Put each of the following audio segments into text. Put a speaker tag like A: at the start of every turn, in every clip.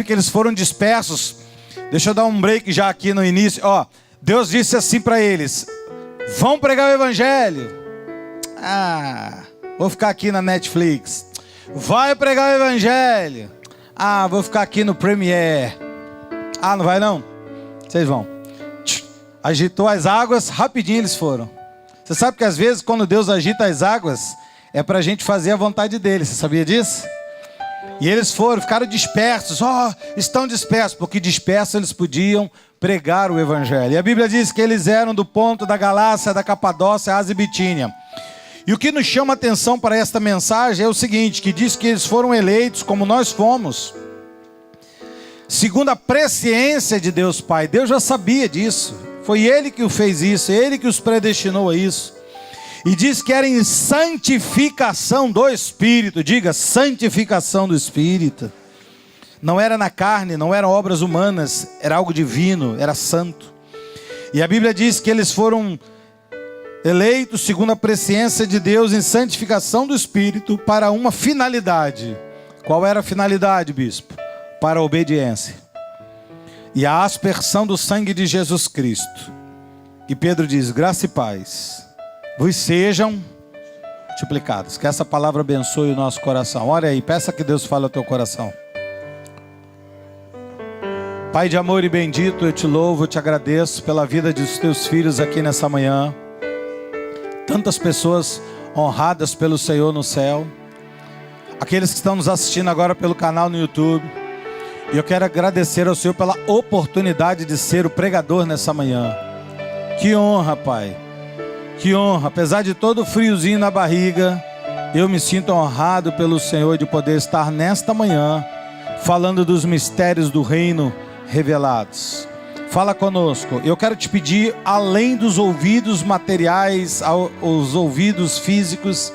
A: que eles foram dispersos. Deixa eu dar um break já aqui no início. Deus disse assim para eles: vão pregar o evangelho. Vou ficar aqui na Netflix. Vai pregar o evangelho. Vou ficar aqui no Premiere. Não vai não? Vocês vão. Agitou as águas, rapidinho eles foram. Você sabe que às vezes quando Deus agita as águas é para a gente fazer a vontade dele. Você sabia disso? E eles foram, ficaram dispersos. Estão dispersos, porque dispersos eles podiam pregar o evangelho. E a Bíblia diz que eles eram do ponto da Galácia, da Capadócia, Ásia e Bitínia. E o que nos chama a atenção para esta mensagem é o seguinte, que diz que eles foram eleitos como nós fomos, segundo a presciência de Deus Pai. Deus já sabia disso. Foi Ele que o fez isso, Ele que os predestinou a isso. E diz que era em santificação do Espírito. Diga, santificação do Espírito. Não era na carne, não eram obras humanas, era algo divino, era santo. E a Bíblia diz que eles foram eleitos segundo a presciência de Deus em santificação do Espírito para uma finalidade. Qual era a finalidade, bispo? Para a obediência e a aspersão do sangue de Jesus Cristo. E Pedro diz: graça e paz vos sejam multiplicados. Que essa palavra abençoe o nosso coração. Olha aí, peça que Deus fale ao teu coração. Pai de amor e bendito, eu te louvo, eu te agradeço pela vida dos teus filhos aqui nessa manhã. Tantas pessoas honradas pelo Senhor no céu. Aqueles que estão nos assistindo agora pelo canal no YouTube. E eu quero agradecer ao Senhor pela oportunidade de ser o pregador nessa manhã. Que honra, Pai. Que honra. Apesar de todo o friozinho na barriga, eu me sinto honrado pelo Senhor de poder estar nesta manhã falando dos mistérios do reino revelados. Fala conosco. Eu quero te pedir, além dos ouvidos materiais, aos ouvidos físicos,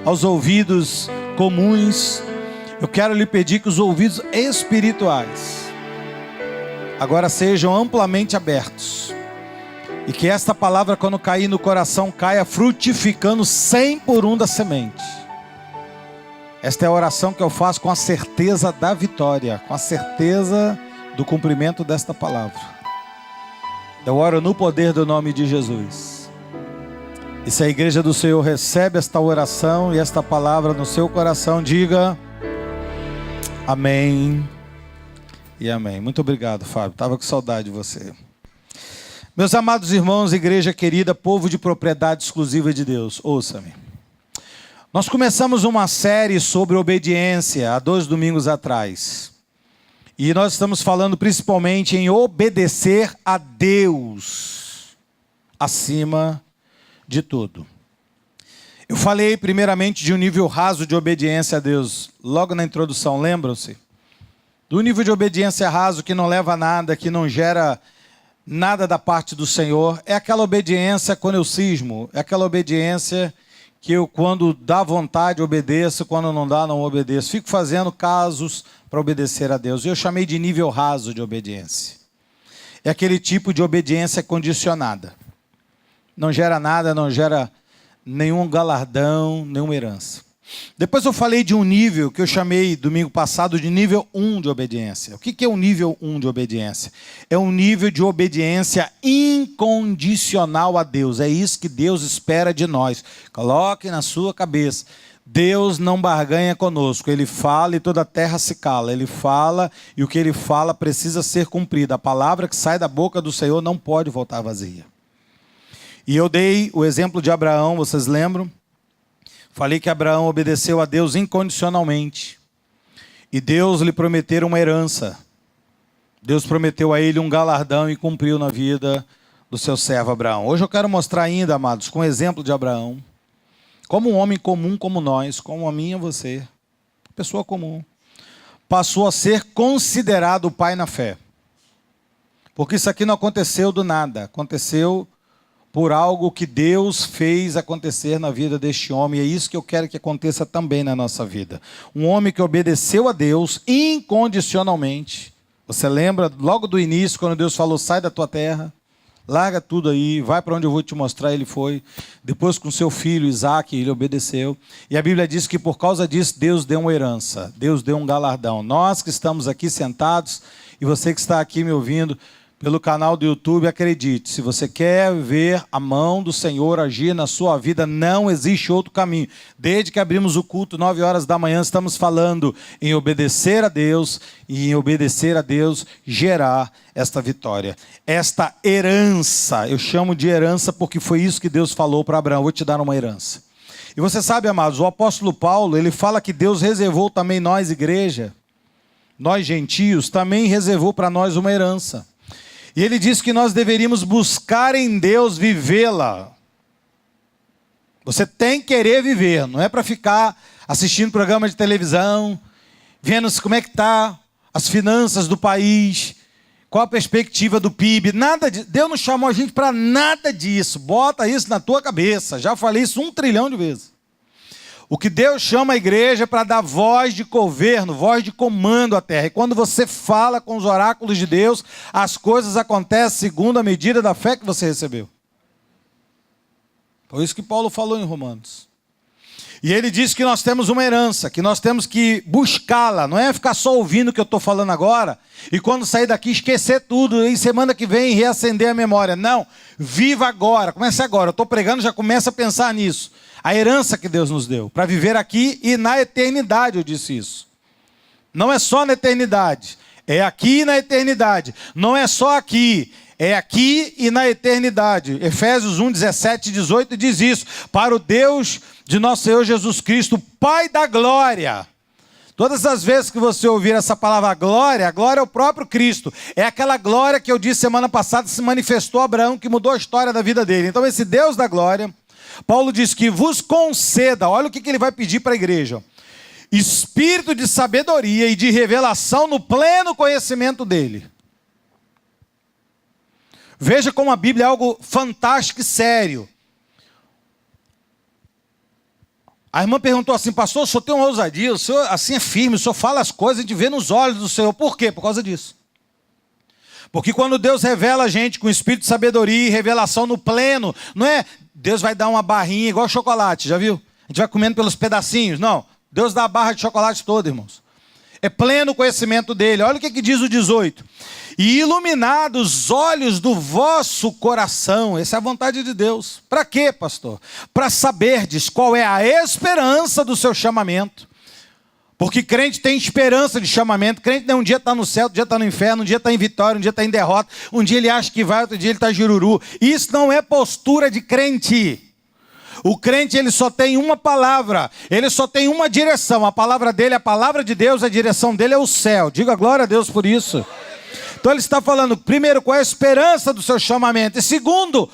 A: aos ouvidos comuns, eu quero lhe pedir que os ouvidos espirituais agora sejam amplamente abertos. E que esta palavra, quando cair no coração, caia frutificando 100 por 1 da semente. Esta é a oração que eu faço com a certeza da vitória, com a certeza do cumprimento desta palavra. Eu oro no poder do nome de Jesus. E se a igreja do Senhor recebe esta oração e esta palavra no seu coração, diga amém e amém. Muito obrigado, Fábio. Estava com saudade de você. Meus amados irmãos, igreja querida, povo de propriedade exclusiva de Deus, ouça-me. Nós começamos uma série sobre obediência há 2 domingos atrás. E nós estamos falando principalmente em obedecer a Deus acima de tudo. Eu falei primeiramente de um nível raso de obediência a Deus, logo na introdução, lembram-se? Do nível de obediência raso que não leva a nada, que não gera nada da parte do Senhor. É aquela obediência quando eu cismo, é aquela obediência que eu, quando dá vontade, obedeço, quando não dá, não obedeço. Fico fazendo casos para obedecer a Deus. Eu chamei de nível raso de obediência. É aquele tipo de obediência condicionada. Não gera nada, não gera nenhum galardão, nenhuma herança. Depois eu falei de um nível que eu chamei domingo passado de nível 1 de obediência. O que é o nível 1 de obediência? É um nível de obediência incondicional a Deus. É isso que Deus espera de nós. Coloque na sua cabeça. Deus não barganha conosco. Ele fala e toda a terra se cala. Ele fala e o que ele fala precisa ser cumprido. A palavra que sai da boca do Senhor não pode voltar vazia. E eu dei o exemplo de Abraão, vocês lembram? Falei que Abraão obedeceu a Deus incondicionalmente. E Deus lhe prometeu uma herança. Deus prometeu a ele um galardão e cumpriu na vida do seu servo Abraão. Hoje eu quero mostrar ainda, amados, com o exemplo de Abraão, como um homem comum como nós, como a mim e a você, pessoa comum, passou a ser considerado o pai na fé. Porque isso aqui não aconteceu do nada, aconteceu por algo que Deus fez acontecer na vida deste homem. E é isso que eu quero que aconteça também na nossa vida. Um homem que obedeceu a Deus incondicionalmente. Você lembra logo do início, quando Deus falou, sai da tua terra, Larga tudo aí, vai para onde eu vou te mostrar. Ele foi. Depois com seu filho Isaac, ele obedeceu. E a Bíblia diz que por causa disso Deus deu uma herança, Deus deu um galardão. Nós que estamos aqui sentados e você que está aqui me ouvindo pelo canal do YouTube, acredite, se você quer ver a mão do Senhor agir na sua vida, não existe outro caminho. Desde que abrimos o culto, 9 horas da manhã, estamos falando em obedecer a Deus e em obedecer a Deus gerar esta vitória. Esta herança, eu chamo de herança porque foi isso que Deus falou para Abraão, vou te dar uma herança. E você sabe, amados, o apóstolo Paulo, ele fala que Deus reservou também nós, igreja, nós gentios, também reservou para nós uma herança. E ele diz que nós deveríamos buscar em Deus vivê-la. Você tem que querer viver, não é para ficar assistindo programa de televisão, vendo como é que está as finanças do país, qual a perspectiva do PIB, nada disso. Deus não chamou a gente para nada disso, bota isso na tua cabeça, já falei isso 1 trilhão de vezes. O que Deus chama a igreja é para dar voz de governo, voz de comando à terra. E quando você fala com os oráculos de Deus, as coisas acontecem segundo a medida da fé que você recebeu. Foi isso que Paulo falou em Romanos. E ele diz que nós temos uma herança, que nós temos que buscá-la. Não é ficar só ouvindo o que eu estou falando agora, e quando sair daqui esquecer tudo, e semana que vem reacender a memória. Não, viva agora, comece agora. Eu estou pregando, já começa a pensar nisso. A herança que Deus nos deu, para viver aqui e na eternidade, eu disse isso. Não é só na eternidade, é aqui e na eternidade. Não é só aqui, é aqui e na eternidade. Efésios 1, 17 e 18 diz isso. Para o Deus de nosso Senhor Jesus Cristo, Pai da glória. Todas as vezes que você ouvir essa palavra glória, a glória é o próprio Cristo. É aquela glória que eu disse semana passada, se manifestou a Abraão, que mudou a história da vida dele. Então esse Deus da glória, Paulo diz que vos conceda, olha o que ele vai pedir para a igreja. Espírito de sabedoria e de revelação no pleno conhecimento dele. Veja como a Bíblia é algo fantástico e sério. A irmã perguntou assim, pastor, o senhor tem uma ousadia, o senhor assim é firme, o senhor fala as coisas, a gente vê nos olhos do Senhor. Por quê? Por causa disso. Porque quando Deus revela a gente com espírito de sabedoria e revelação no pleno, não é Deus vai dar uma barrinha igual chocolate, já viu? A gente vai comendo pelos pedacinhos. Não, Deus dá a barra de chocolate toda, irmãos. É pleno conhecimento dele. Olha o que diz o 18. E iluminados os olhos do vosso coração. Essa é a vontade de Deus. Para quê, pastor? Para saberdes qual é a esperança do seu chamamento. Porque crente tem esperança de chamamento. Crente um dia está no céu, outro dia está no inferno, um dia está em vitória, um dia está em derrota. Um dia ele acha que vai, outro dia ele está jururu. Isso não é postura de crente. O crente, ele só tem uma palavra, ele só tem uma direção. A palavra dele, a palavra de Deus, a direção dele é o céu. Diga glória a Deus por isso. Então ele está falando, primeiro, qual é a esperança do seu chamamento. E segundo,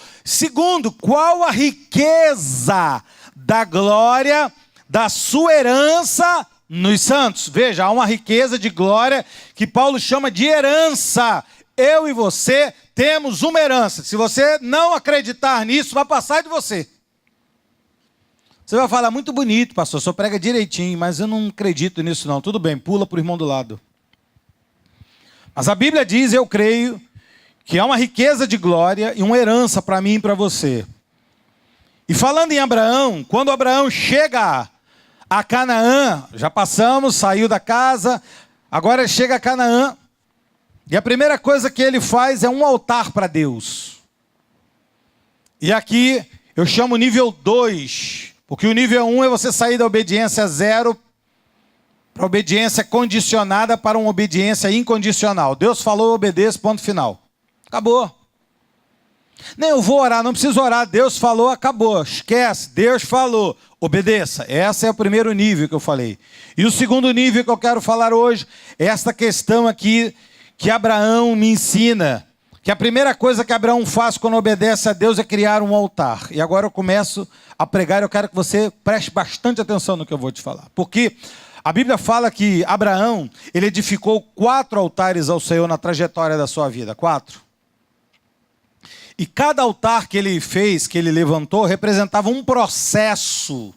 A: qual a riqueza da glória da sua herança nos santos. Veja, há uma riqueza de glória que Paulo chama de herança. Eu e você temos uma herança. Se você não acreditar nisso, vai passar de você. Você vai falar, muito bonito, pastor, o senhor prega direitinho, mas eu não acredito nisso não. Tudo bem, pula para o irmão do lado. Mas a Bíblia diz, eu creio, que há uma riqueza de glória e uma herança para mim e para você. E falando em Abraão, quando Abraão chega a Canaã, já passamos, saiu da casa, agora chega a Canaã, e a primeira coisa que ele faz é um altar para Deus. E aqui eu chamo nível 2, porque o nível 1 é você sair da obediência 0 para a obediência condicionada para uma obediência incondicional. Deus falou, eu obedeço, ponto final. Acabou. Nem eu vou orar, não preciso orar. Deus falou, acabou. Esquece, Deus falou. Obedeça. Esse é o primeiro nível que eu falei. E o segundo nível que eu quero falar hoje é esta questão aqui que Abraão me ensina. Que a primeira coisa que Abraão faz quando obedece a Deus é criar um altar. E agora eu começo a pregar, eu quero que você preste bastante atenção no que eu vou te falar. Porque a Bíblia fala que Abraão, ele edificou 4 altares ao Senhor na trajetória da sua vida. 4. E cada altar que ele fez, que ele levantou, representava um processo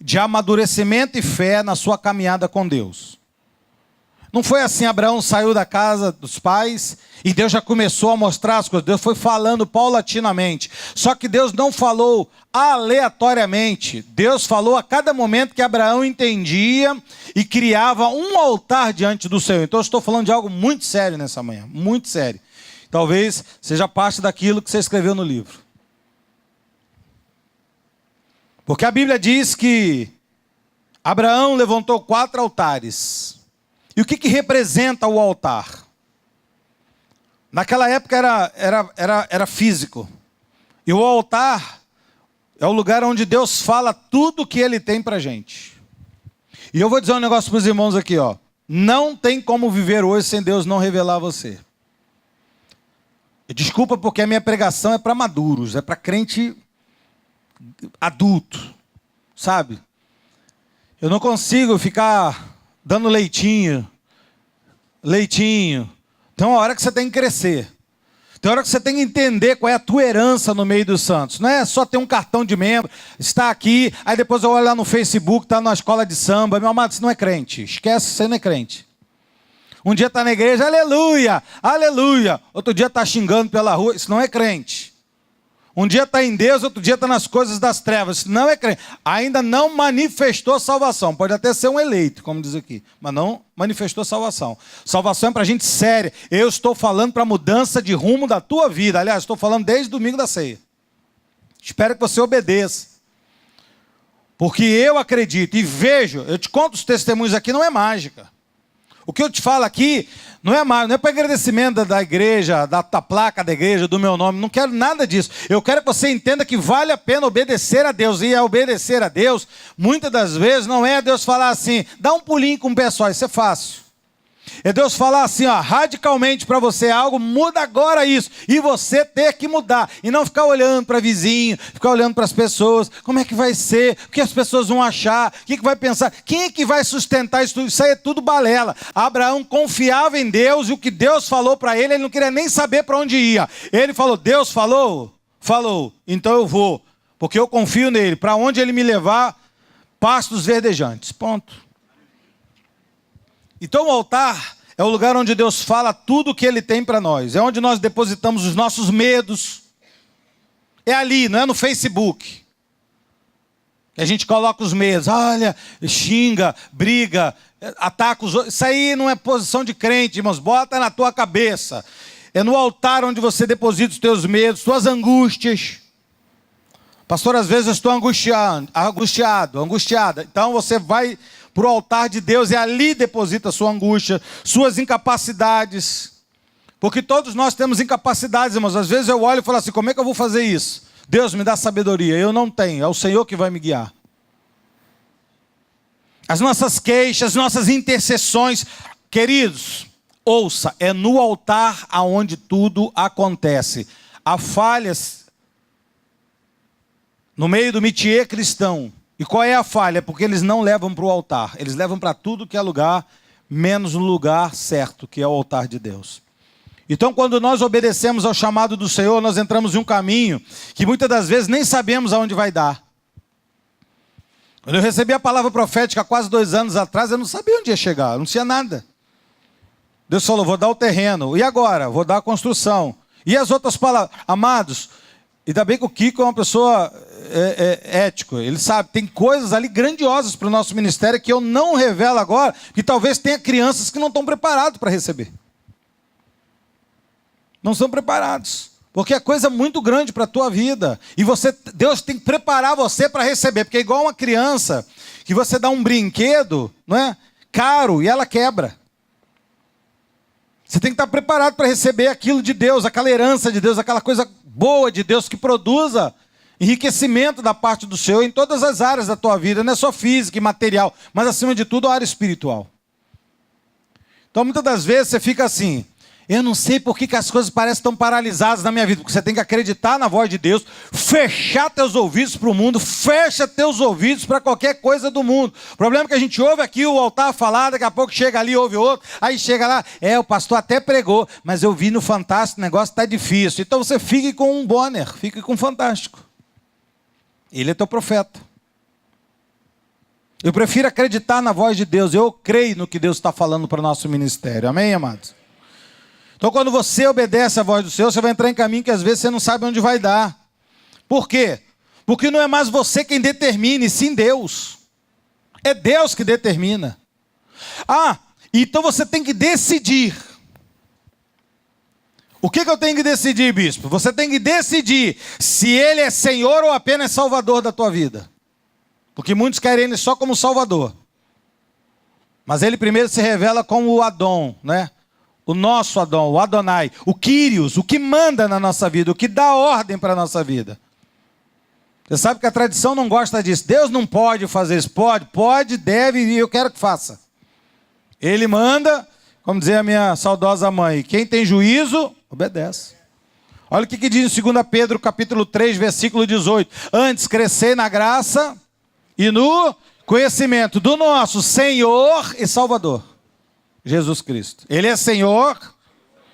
A: de amadurecimento e fé na sua caminhada com Deus. Não foi assim, Abraão saiu da casa dos pais e Deus já começou a mostrar as coisas. Deus foi falando paulatinamente. Só que Deus não falou aleatoriamente. Deus falou a cada momento que Abraão entendia e criava um altar diante do Senhor. Então eu estou falando de algo muito sério nessa manhã, muito sério. Talvez seja parte daquilo que você escreveu no livro. Porque a Bíblia diz que Abraão levantou 4 altares. E o que representa o altar? Naquela época era físico. E o altar é o lugar onde Deus fala tudo o que Ele tem para a gente. E eu vou dizer um negócio para os irmãos aqui, ó. Não tem como viver hoje sem Deus não revelar a você. Desculpa porque a minha pregação é para maduros, é para crente adulto, sabe? Eu não consigo ficar dando leitinho. Tem uma hora que você tem que crescer. Tem hora que você tem que entender qual é a tua herança no meio dos santos. Não é só ter um cartão de membro, estar aqui, aí depois eu olho lá no Facebook, está na escola de samba. Meu amado, isso não é crente. Esquece, você não é crente. Um dia está na igreja, aleluia, aleluia. Outro dia está xingando pela rua, isso não é crente. Um dia está em Deus, outro dia está nas coisas das trevas. Isso não é crente. Ainda não manifestou salvação. Pode até ser um eleito, como diz aqui. Mas não manifestou salvação. Salvação é para gente séria. Eu estou falando para mudança de rumo da tua vida. Aliás, estou falando desde o domingo da ceia. Espero que você obedeça. Porque eu acredito e vejo, eu te conto os testemunhos aqui, não é mágica. O que eu te falo aqui não é mais, não é para agradecimento da igreja, da placa da igreja, do meu nome, não quero nada disso. Eu quero que você entenda que vale a pena obedecer a Deus. E a obedecer a Deus, muitas das vezes, não é Deus falar assim, dá um pulinho com o pé só, isso é fácil. É Deus falar assim, ó, radicalmente para você algo, muda agora isso. E você ter que mudar. E não ficar olhando para vizinho, ficar olhando para as pessoas. Como é que vai ser? O que as pessoas vão achar? O que vai pensar? Quem é que vai sustentar isso tudo? Isso aí é tudo balela. Abraão confiava em Deus e o que Deus falou para ele, ele não queria nem saber para onde ia. Ele falou, Deus falou? Falou. Então eu vou. Porque eu confio nele. Para onde ele me levar, pastos verdejantes. Ponto. Então o altar é o lugar onde Deus fala tudo o que Ele tem para nós. É onde nós depositamos os nossos medos. É ali, não é no Facebook. Que a gente coloca os medos. Olha, xinga, briga, ataca os outros. Isso aí não é posição de crente, irmãos. Bota na tua cabeça. É no altar onde você deposita os teus medos, suas angústias. Pastor, às vezes eu estou angustiada. Então você vai para o altar de Deus e ali deposita a sua angústia, suas incapacidades. Porque todos nós temos incapacidades, irmãos. Às vezes eu olho e falo assim, como é que eu vou fazer isso? Deus me dá sabedoria. Eu não tenho, é o Senhor que vai me guiar. As nossas queixas, nossas intercessões. Queridos, ouça, é no altar aonde tudo acontece. Há falhas no meio do métier cristão. E qual é a falha? Porque eles não levam para o altar. Eles levam para tudo que é lugar, menos no lugar certo, que é o altar de Deus. Então, quando nós obedecemos ao chamado do Senhor, nós entramos em um caminho que muitas das vezes nem sabemos aonde vai dar. Quando eu recebi a palavra profética há quase 2 anos atrás, eu não sabia onde ia chegar, eu não tinha nada. Deus falou, vou dar o terreno. E agora? Vou dar a construção. E as outras palavras? Amados, ainda bem que o Kiko é uma pessoa ético, ele sabe, tem coisas ali grandiosas para o nosso ministério que eu não revelo agora, que talvez tenha crianças que não estão preparados para receber. Não estão preparados, porque é coisa muito grande para a tua vida, e Deus tem que preparar você para receber, porque é igual uma criança, que você dá um brinquedo, não é? Caro, e ela quebra. Você tem que estar preparado para receber aquilo de Deus, aquela herança de Deus, aquela coisa boa de Deus que produza enriquecimento da parte do Senhor em todas as áreas da tua vida, não é só física e material, mas acima de tudo a área espiritual. Então muitas das vezes você fica assim, eu não sei por que as coisas parecem tão paralisadas na minha vida, porque você tem que acreditar na voz de Deus, fechar teus ouvidos para o mundo, fecha teus ouvidos para qualquer coisa do mundo. O problema é que a gente ouve aqui o altar falar, daqui a pouco chega ali, ouve outro, aí chega lá, o pastor até pregou, mas eu vi no Fantástico, o negócio está difícil. Então você fique com um Bonner, fique com o Fantástico. Ele é teu profeta. Eu prefiro acreditar na voz de Deus. Eu creio no que Deus está falando para o nosso ministério. Amém, amados? Então, quando você obedece à voz do Senhor, você vai entrar em caminho que às vezes você não sabe onde vai dar. Por quê? Porque não é mais você quem determina, e sim Deus. É Deus que determina. Então você tem que decidir. O que eu tenho que decidir, bispo? Você tem que decidir se Ele é Senhor ou apenas Salvador da tua vida. Porque muitos querem Ele só como Salvador. Mas Ele primeiro se revela como o Adão, né? O nosso Adão, o Adonai, o Kyrios, o que manda na nossa vida, o que dá ordem para a nossa vida. Você sabe que a tradição não gosta disso. Deus não pode fazer isso. Pode, deve e eu quero que faça. Ele manda, como dizia a minha saudosa mãe, quem tem juízo, obedece. Olha o que diz em 2 Pedro, capítulo 3, versículo 18. Antes, crescer na graça e no conhecimento do nosso Senhor e Salvador, Jesus Cristo. Ele é Senhor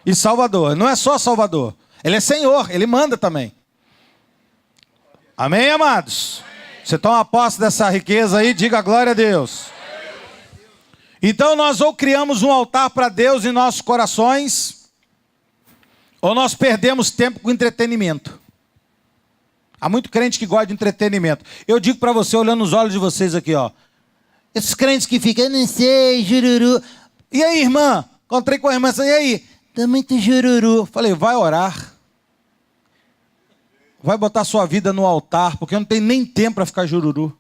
A: e Salvador. Não é só Salvador. Ele é Senhor, Ele manda também. Amém, amados? Você toma posse dessa riqueza aí, diga glória a Deus. Então nós ou criamos um altar para Deus em nossos corações, ou nós perdemos tempo com entretenimento. Há muito crente que gosta de entretenimento. Eu digo para você, olhando nos olhos de vocês aqui, ó. Esses crentes que ficam, eu não sei, jururu. E aí, irmã? Encontrei com a irmã, e aí? Também tem jururu. Falei, vai orar. Vai botar sua vida no altar, porque eu não tenho nem tempo para ficar jururu.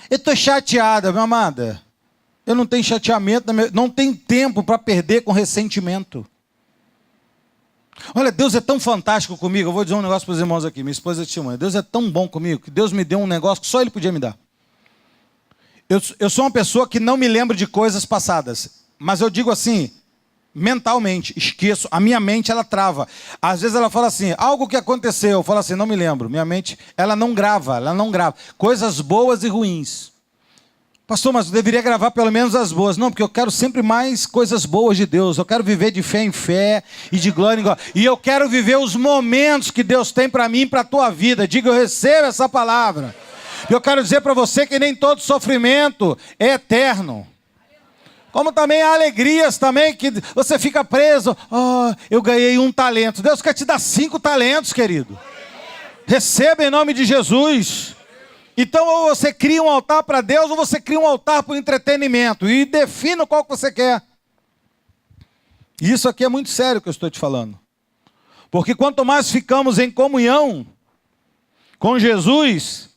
A: Eu estou chateada, minha amada. Eu não tenho chateamento, não tenho tempo para perder com ressentimento. Olha, Deus é tão fantástico comigo. Eu vou dizer um negócio para os irmãos aqui. Minha esposa é testemunha. Deus é tão bom comigo que Deus me deu um negócio que só Ele podia me dar. Eu sou uma pessoa que não me lembro de coisas passadas. Mas eu digo assim, mentalmente, esqueço. A minha mente, ela trava. Às vezes ela fala assim, algo que aconteceu. Eu falo assim, não me lembro. Minha mente, ela não grava. Coisas boas e ruins. Pastor, mas eu deveria gravar pelo menos as boas. Não, porque eu quero sempre mais coisas boas de Deus. Eu quero viver de fé em fé e de glória em glória. E eu quero viver os momentos que Deus tem para mim e para a tua vida. Diga, eu recebo essa palavra. Eu quero dizer para você que nem todo sofrimento é eterno. Como também há alegrias também que você fica preso. Eu ganhei 1 talento. Deus quer te dar 5 talentos, querido. Receba em nome de Jesus. Então, ou você cria um altar para Deus, ou você cria um altar para o entretenimento. E defina qual que você quer. Isso aqui é muito sério que eu estou te falando. Porque quanto mais ficamos em comunhão com Jesus,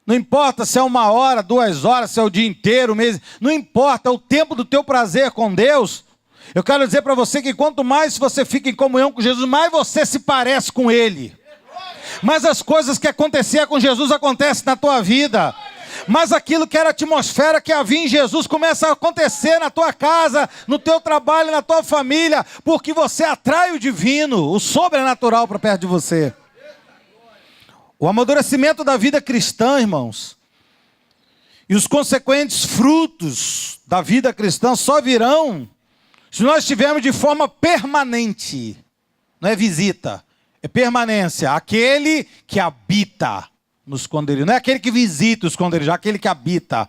A: não importa se é 1 hora, 2 horas, se é o dia inteiro, mês, não importa, é o tempo do teu prazer com Deus. Eu quero dizer para você que quanto mais você fica em comunhão com Jesus, mais você se parece com Ele. Mas as coisas que aconteciam com Jesus acontecem na tua vida. Mas aquilo que era a atmosfera que havia em Jesus começa a acontecer na tua casa, no teu trabalho, na tua família, porque você atrai o divino, o sobrenatural para perto de você. O amadurecimento da vida cristã, irmãos, e os consequentes frutos da vida cristã só virão se nós estivermos de forma permanente. Não é visita. É permanência, aquele que habita nos esconderijos. Não é aquele que visita os esconderijos, é aquele que habita.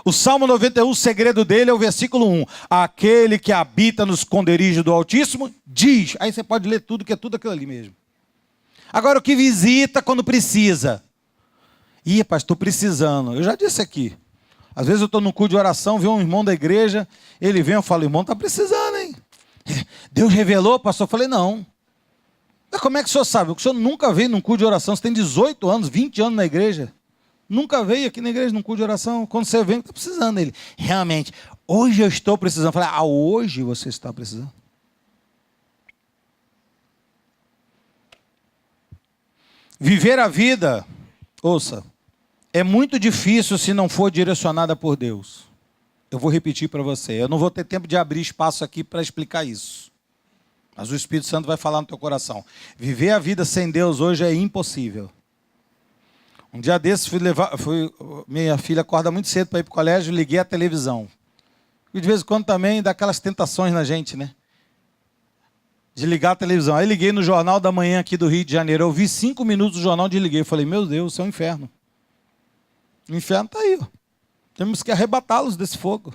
A: O Salmo 91, o segredo dele é o versículo 1. Aquele que habita nos esconderijos do Altíssimo, diz. Aí você pode ler tudo, que é tudo aquilo ali mesmo. Agora, o que visita quando precisa? Ih, pastor, estou precisando. Eu já disse aqui. Às vezes eu estou no culto de oração, vi um irmão da igreja, ele vem, eu falo, irmão, está precisando, hein? Deus revelou, pastor? Eu falei, não. Mas como é que o senhor sabe? O senhor nunca veio num culto de oração, você tem 18 anos, 20 anos na igreja. Nunca veio aqui na igreja num culto de oração. Quando você vem, está precisando. Ele, realmente, hoje eu estou precisando. Eu falei, hoje você está precisando? Viver a vida, ouça, é muito difícil se não for direcionada por Deus. Eu vou repetir para você. Eu não vou ter tempo de abrir espaço aqui para explicar isso. Mas o Espírito Santo vai falar no teu coração. Viver a vida sem Deus hoje é impossível. Um dia desses, minha filha acorda muito cedo para ir para o colégio, liguei a televisão. E de vez em quando também dá aquelas tentações na gente, né? De ligar a televisão. Aí liguei no Jornal da Manhã aqui do Rio de Janeiro. Eu vi 5 minutos do jornal, desliguei. Eu falei, meu Deus, isso é um inferno. O inferno está aí. Ó. Temos que arrebatá-los desse fogo.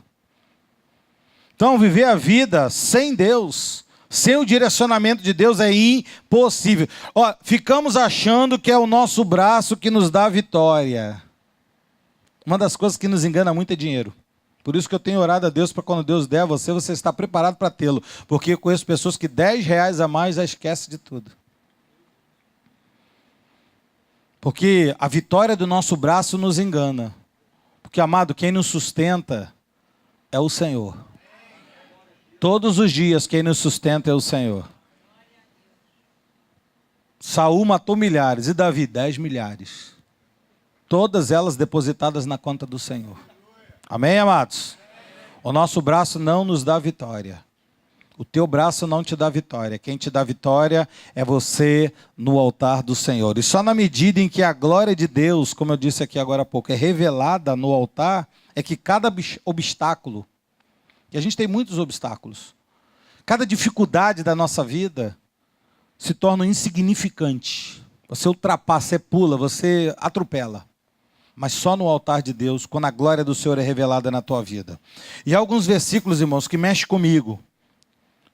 A: Então, viver a vida sem Deus, sem o direcionamento de Deus é impossível. Ó, ficamos achando que é o nosso braço que nos dá a vitória. Uma das coisas que nos engana muito é dinheiro. Por isso que eu tenho orado a Deus para quando Deus der a você, você está preparado para tê-lo. Porque eu conheço pessoas que R$10 a mais já esquecem de tudo. Porque a vitória do nosso braço nos engana. Porque, amado, quem nos sustenta é o Senhor. Todos os dias quem nos sustenta é o Senhor. Saul matou milhares e Davi 10 milhares. Todas elas depositadas na conta do Senhor. Amém, amados? O nosso braço não nos dá vitória. O teu braço não te dá vitória. Quem te dá vitória é você no altar do Senhor. E só na medida em que a glória de Deus, como eu disse aqui agora há pouco, é revelada no altar, é que cada obstáculo, e a gente tem muitos obstáculos, cada dificuldade da nossa vida se torna insignificante. Você ultrapassa, você pula, você atropela. Mas só no altar de Deus, quando a glória do Senhor é revelada na tua vida. E há alguns versículos, irmãos, que mexem comigo.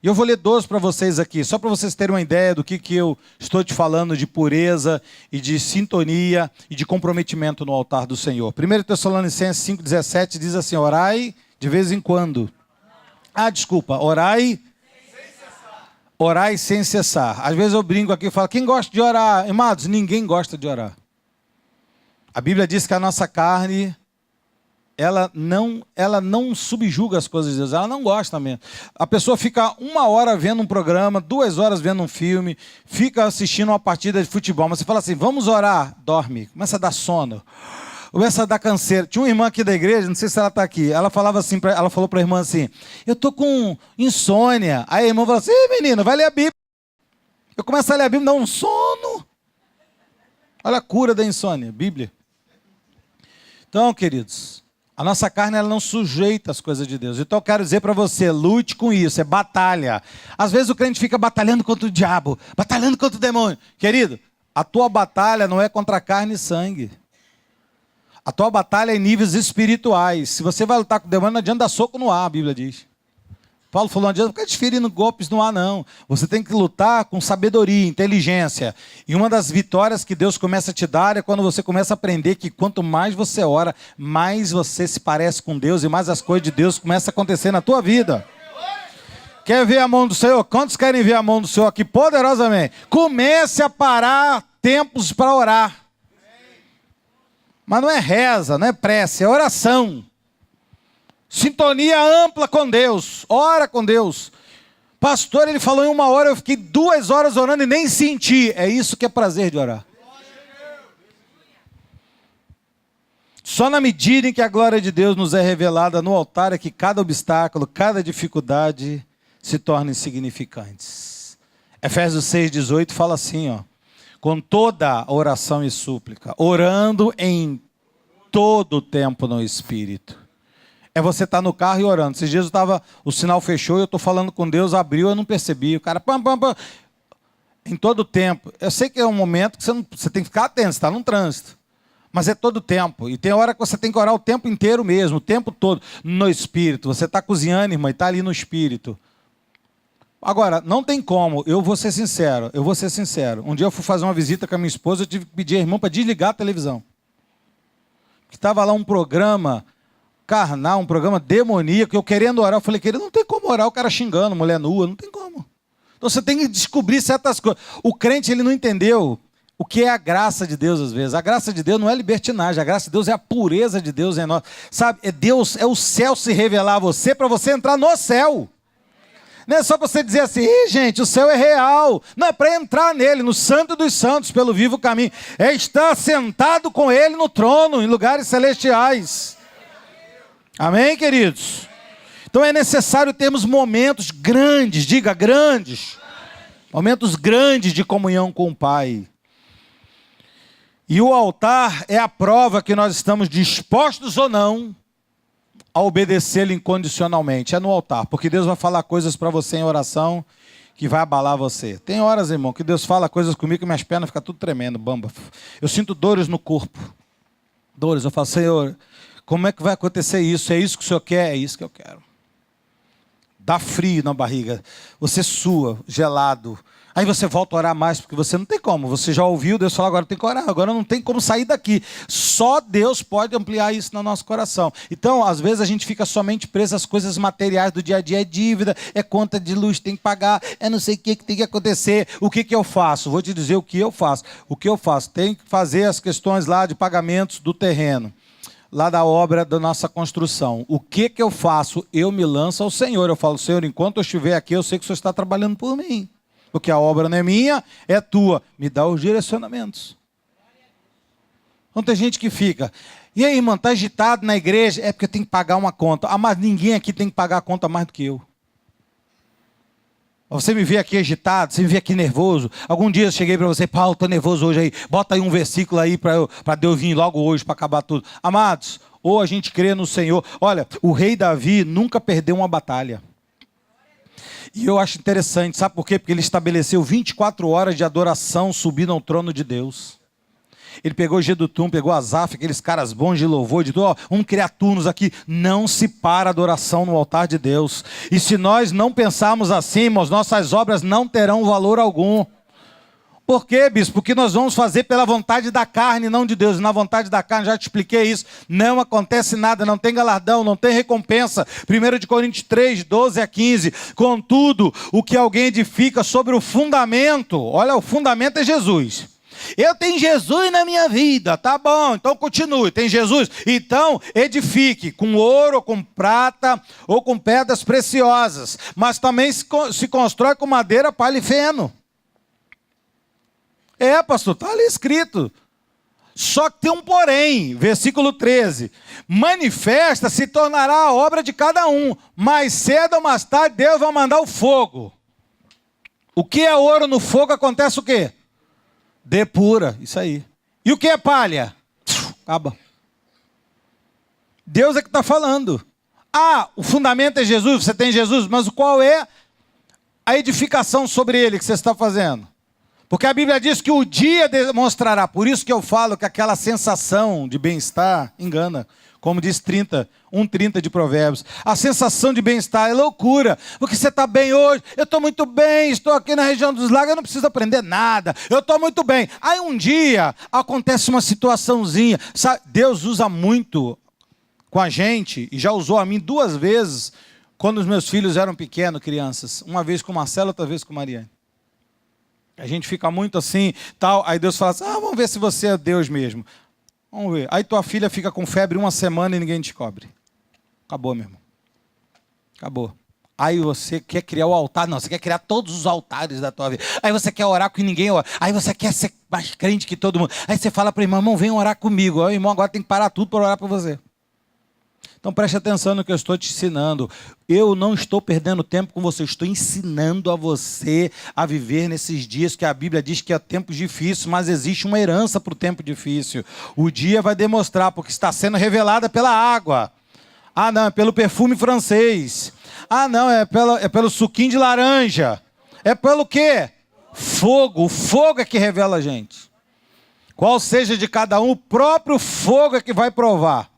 A: E eu vou ler 12 para vocês aqui, só para vocês terem uma ideia do que eu estou te falando de pureza e de sintonia e de comprometimento no altar do Senhor. 1 Tessalonicenses 5,17 diz assim, orai de vez em quando. Orai sem cessar. Às vezes eu brinco aqui e falo, quem gosta de orar? Amados, ninguém gosta de orar. A Bíblia diz que a nossa carne, ela não subjuga as coisas de Deus, ela não gosta mesmo. A pessoa fica 1 hora vendo um programa, 2 horas vendo um filme, fica assistindo uma partida de futebol, mas você fala assim, vamos orar, dorme, começa a dar sono, começa a dar canseira. Tinha uma irmã aqui da igreja, não sei se ela está aqui, ela falava assim, ela falou para a irmã assim, eu estou com insônia. Aí a irmã falou assim, menina, vai ler a Bíblia. Eu começo a ler a Bíblia, dá um sono. Olha a cura da insônia, Bíblia. Então, queridos, a nossa carne ela não sujeita as coisas de Deus. Então eu quero dizer para você, lute com isso, é batalha. Às vezes o crente fica batalhando contra o diabo, batalhando contra o demônio. Querido, a tua batalha não é contra carne e sangue. A tua batalha é em níveis espirituais. Se você vai lutar com o demônio, não adianta dar soco no ar, a Bíblia diz. Paulo falou, não adianta ficar desferindo golpes no ar, não. Você tem que lutar com sabedoria, inteligência. E uma das vitórias que Deus começa a te dar é quando você começa a aprender que quanto mais você ora, mais você se parece com Deus e mais as coisas de Deus começam a acontecer na tua vida. Quer ver a mão do Senhor? Quantos querem ver a mão do Senhor aqui poderosamente? Comece a parar tempos para orar. Mas não é reza, não é prece, é oração. Sintonia ampla com Deus, ora com Deus. Pastor, ele falou em 1 hora, eu fiquei 2 horas orando e nem senti. É isso que é prazer de orar. Só na medida em que a glória de Deus nos é revelada no altar é que cada obstáculo, cada dificuldade se torna insignificantes. Efésios 6,18 fala assim, ó, com toda oração e súplica, orando em todo o tempo no Espírito. É você estar no carro e orando. Esses dias o sinal fechou e eu estou falando com Deus, abriu, eu não percebi. O cara, pam, pam, pam. Em todo tempo. Eu sei que é um momento que você tem que ficar atento, você está num trânsito. Mas é todo tempo. E tem hora que você tem que orar o tempo inteiro mesmo, o tempo todo, no Espírito. Você está cozinhando, irmã, e está ali no Espírito. Agora, não tem como, eu vou ser sincero. Um dia eu fui fazer uma visita com a minha esposa, eu tive que pedir a irmã para desligar a televisão. Estava lá um programa carnal, um programa demoníaco, eu querendo orar, eu falei, querido, não tem como orar, o cara xingando, mulher nua, não tem como. Então você tem que descobrir certas coisas. O crente, ele não entendeu o que é a graça de Deus às vezes. A graça de Deus não é libertinagem, a graça de Deus é a pureza de Deus em nós. Sabe, é Deus, é o céu se revelar a você para você entrar no céu. Não é só para você dizer assim, gente, o céu é real. Não, é para entrar nele, no santo dos santos, pelo vivo caminho. É estar sentado com ele no trono, em lugares celestiais. Amém, queridos? Então é necessário termos momentos grandes, diga grandes. Momentos grandes de comunhão com o Pai. E o altar é a prova que nós estamos dispostos ou não a obedecê-lo incondicionalmente. É no altar, porque Deus vai falar coisas para você em oração que vai abalar você. Tem horas, irmão, que Deus fala coisas comigo que minhas pernas ficam tudo tremendo, bamba. Eu sinto dores no corpo. dores. Eu falo, Senhor, como é que vai acontecer isso? É isso que o Senhor quer? É isso que eu quero. Dá frio na barriga, você sua, gelado. Aí você volta a orar mais, porque você não tem como. Você já ouviu Deus falar, agora tem que orar. Agora não tem como sair daqui. Só Deus pode ampliar isso no nosso coração. Então, às vezes a gente fica somente preso às coisas materiais do dia a dia. É dívida, é conta de luz, tem que pagar, é não sei o que tem que acontecer. O que eu faço? Vou te dizer o que eu faço. O que eu faço? Tem que fazer as questões lá de pagamentos do terreno. Lá da obra da nossa construção. O que eu faço? Eu me lanço ao Senhor. Eu falo, Senhor, enquanto eu estiver aqui, eu sei que o Senhor está trabalhando por mim. Porque a obra não é minha, é tua. Me dá os direcionamentos. Então tem gente que fica, e aí, irmão, está agitado na igreja? É porque eu tenho que pagar uma conta. Ah, mas ninguém aqui tem que pagar a conta mais do que eu. Você me vê aqui agitado, você me vê aqui nervoso. Algum dia eu cheguei para você, Paulo, estou nervoso hoje aí. Bota aí um versículo aí para Deus vir logo hoje para acabar tudo. Amados, ou a gente crê no Senhor. Olha, o rei Davi nunca perdeu uma batalha. E eu acho interessante, sabe por quê? Porque ele estabeleceu 24 horas de adoração subindo ao trono de Deus. Ele pegou Jedutum, pegou Asaf, aqueles caras bons de louvor, de tudo, vamos criar turnos aqui. Não se para a adoração no altar de Deus. E se nós não pensarmos assim, irmãos, nossas obras não terão valor algum. Por quê, bispo? Porque nós vamos fazer pela vontade da carne, não de Deus. E na vontade da carne, já te expliquei isso, não acontece nada, não tem galardão, não tem recompensa. 1 Coríntios 3, 12 a 15. Contudo, o que alguém edifica sobre o fundamento, olha, o fundamento é Jesus. Eu tenho Jesus na minha vida, tá bom, então continue, tem Jesus? Então edifique com ouro, ou com prata, ou com pedras preciosas. Mas também se constrói com madeira, palha e feno. É, pastor, está ali escrito. Só que tem um porém, versículo 13. Manifesta se tornará a obra de cada um. Mais cedo ou mais tarde Deus vai mandar o fogo. O que é ouro no fogo acontece o quê? Depura, isso aí. E o que é palha? Acaba. Deus é que está falando. Ah, o fundamento é Jesus, você tem Jesus, mas qual é a edificação sobre ele que você está fazendo? Porque a Bíblia diz que o dia demonstrará. Por isso que eu falo que aquela sensação de bem-estar engana. Como diz 1:30 de Provérbios. A sensação de bem-estar é loucura. Porque você está bem hoje. Eu estou muito bem. Estou aqui na região dos lagos. Eu não preciso aprender nada. Eu estou muito bem. Aí um dia acontece uma situaçãozinha. Sabe? Deus usa muito com a gente. E já usou a mim 2 vezes. Quando os meus filhos eram pequenos, crianças. Uma vez com Marcelo, outra vez com Mariane. A gente fica muito assim, tal. Aí Deus fala assim, vamos ver se você é Deus mesmo. Vamos ver. Aí tua filha fica com febre 1 semana e ninguém descobre. Acabou, meu irmão. Acabou. Aí você quer criar o altar. Não, você quer criar todos os altares da tua vida. Aí você quer orar com ninguém ora. Aí você quer ser mais crente que todo mundo. Aí você fala para o irmão, vem orar comigo. Aí o irmão agora tem que parar tudo para orar por você. Então preste atenção no que eu estou te ensinando. Eu não estou perdendo tempo com você, estou ensinando a você a viver nesses dias que a Bíblia diz que é tempos difíceis, mas existe uma herança para o tempo difícil. O dia vai demonstrar, porque está sendo revelada pela água. Ah, não, é pelo perfume francês. Ah, não, é pelo suquinho de laranja. É pelo quê? Fogo. O fogo é que revela a gente. Qual seja de cada um, o próprio fogo é que vai provar.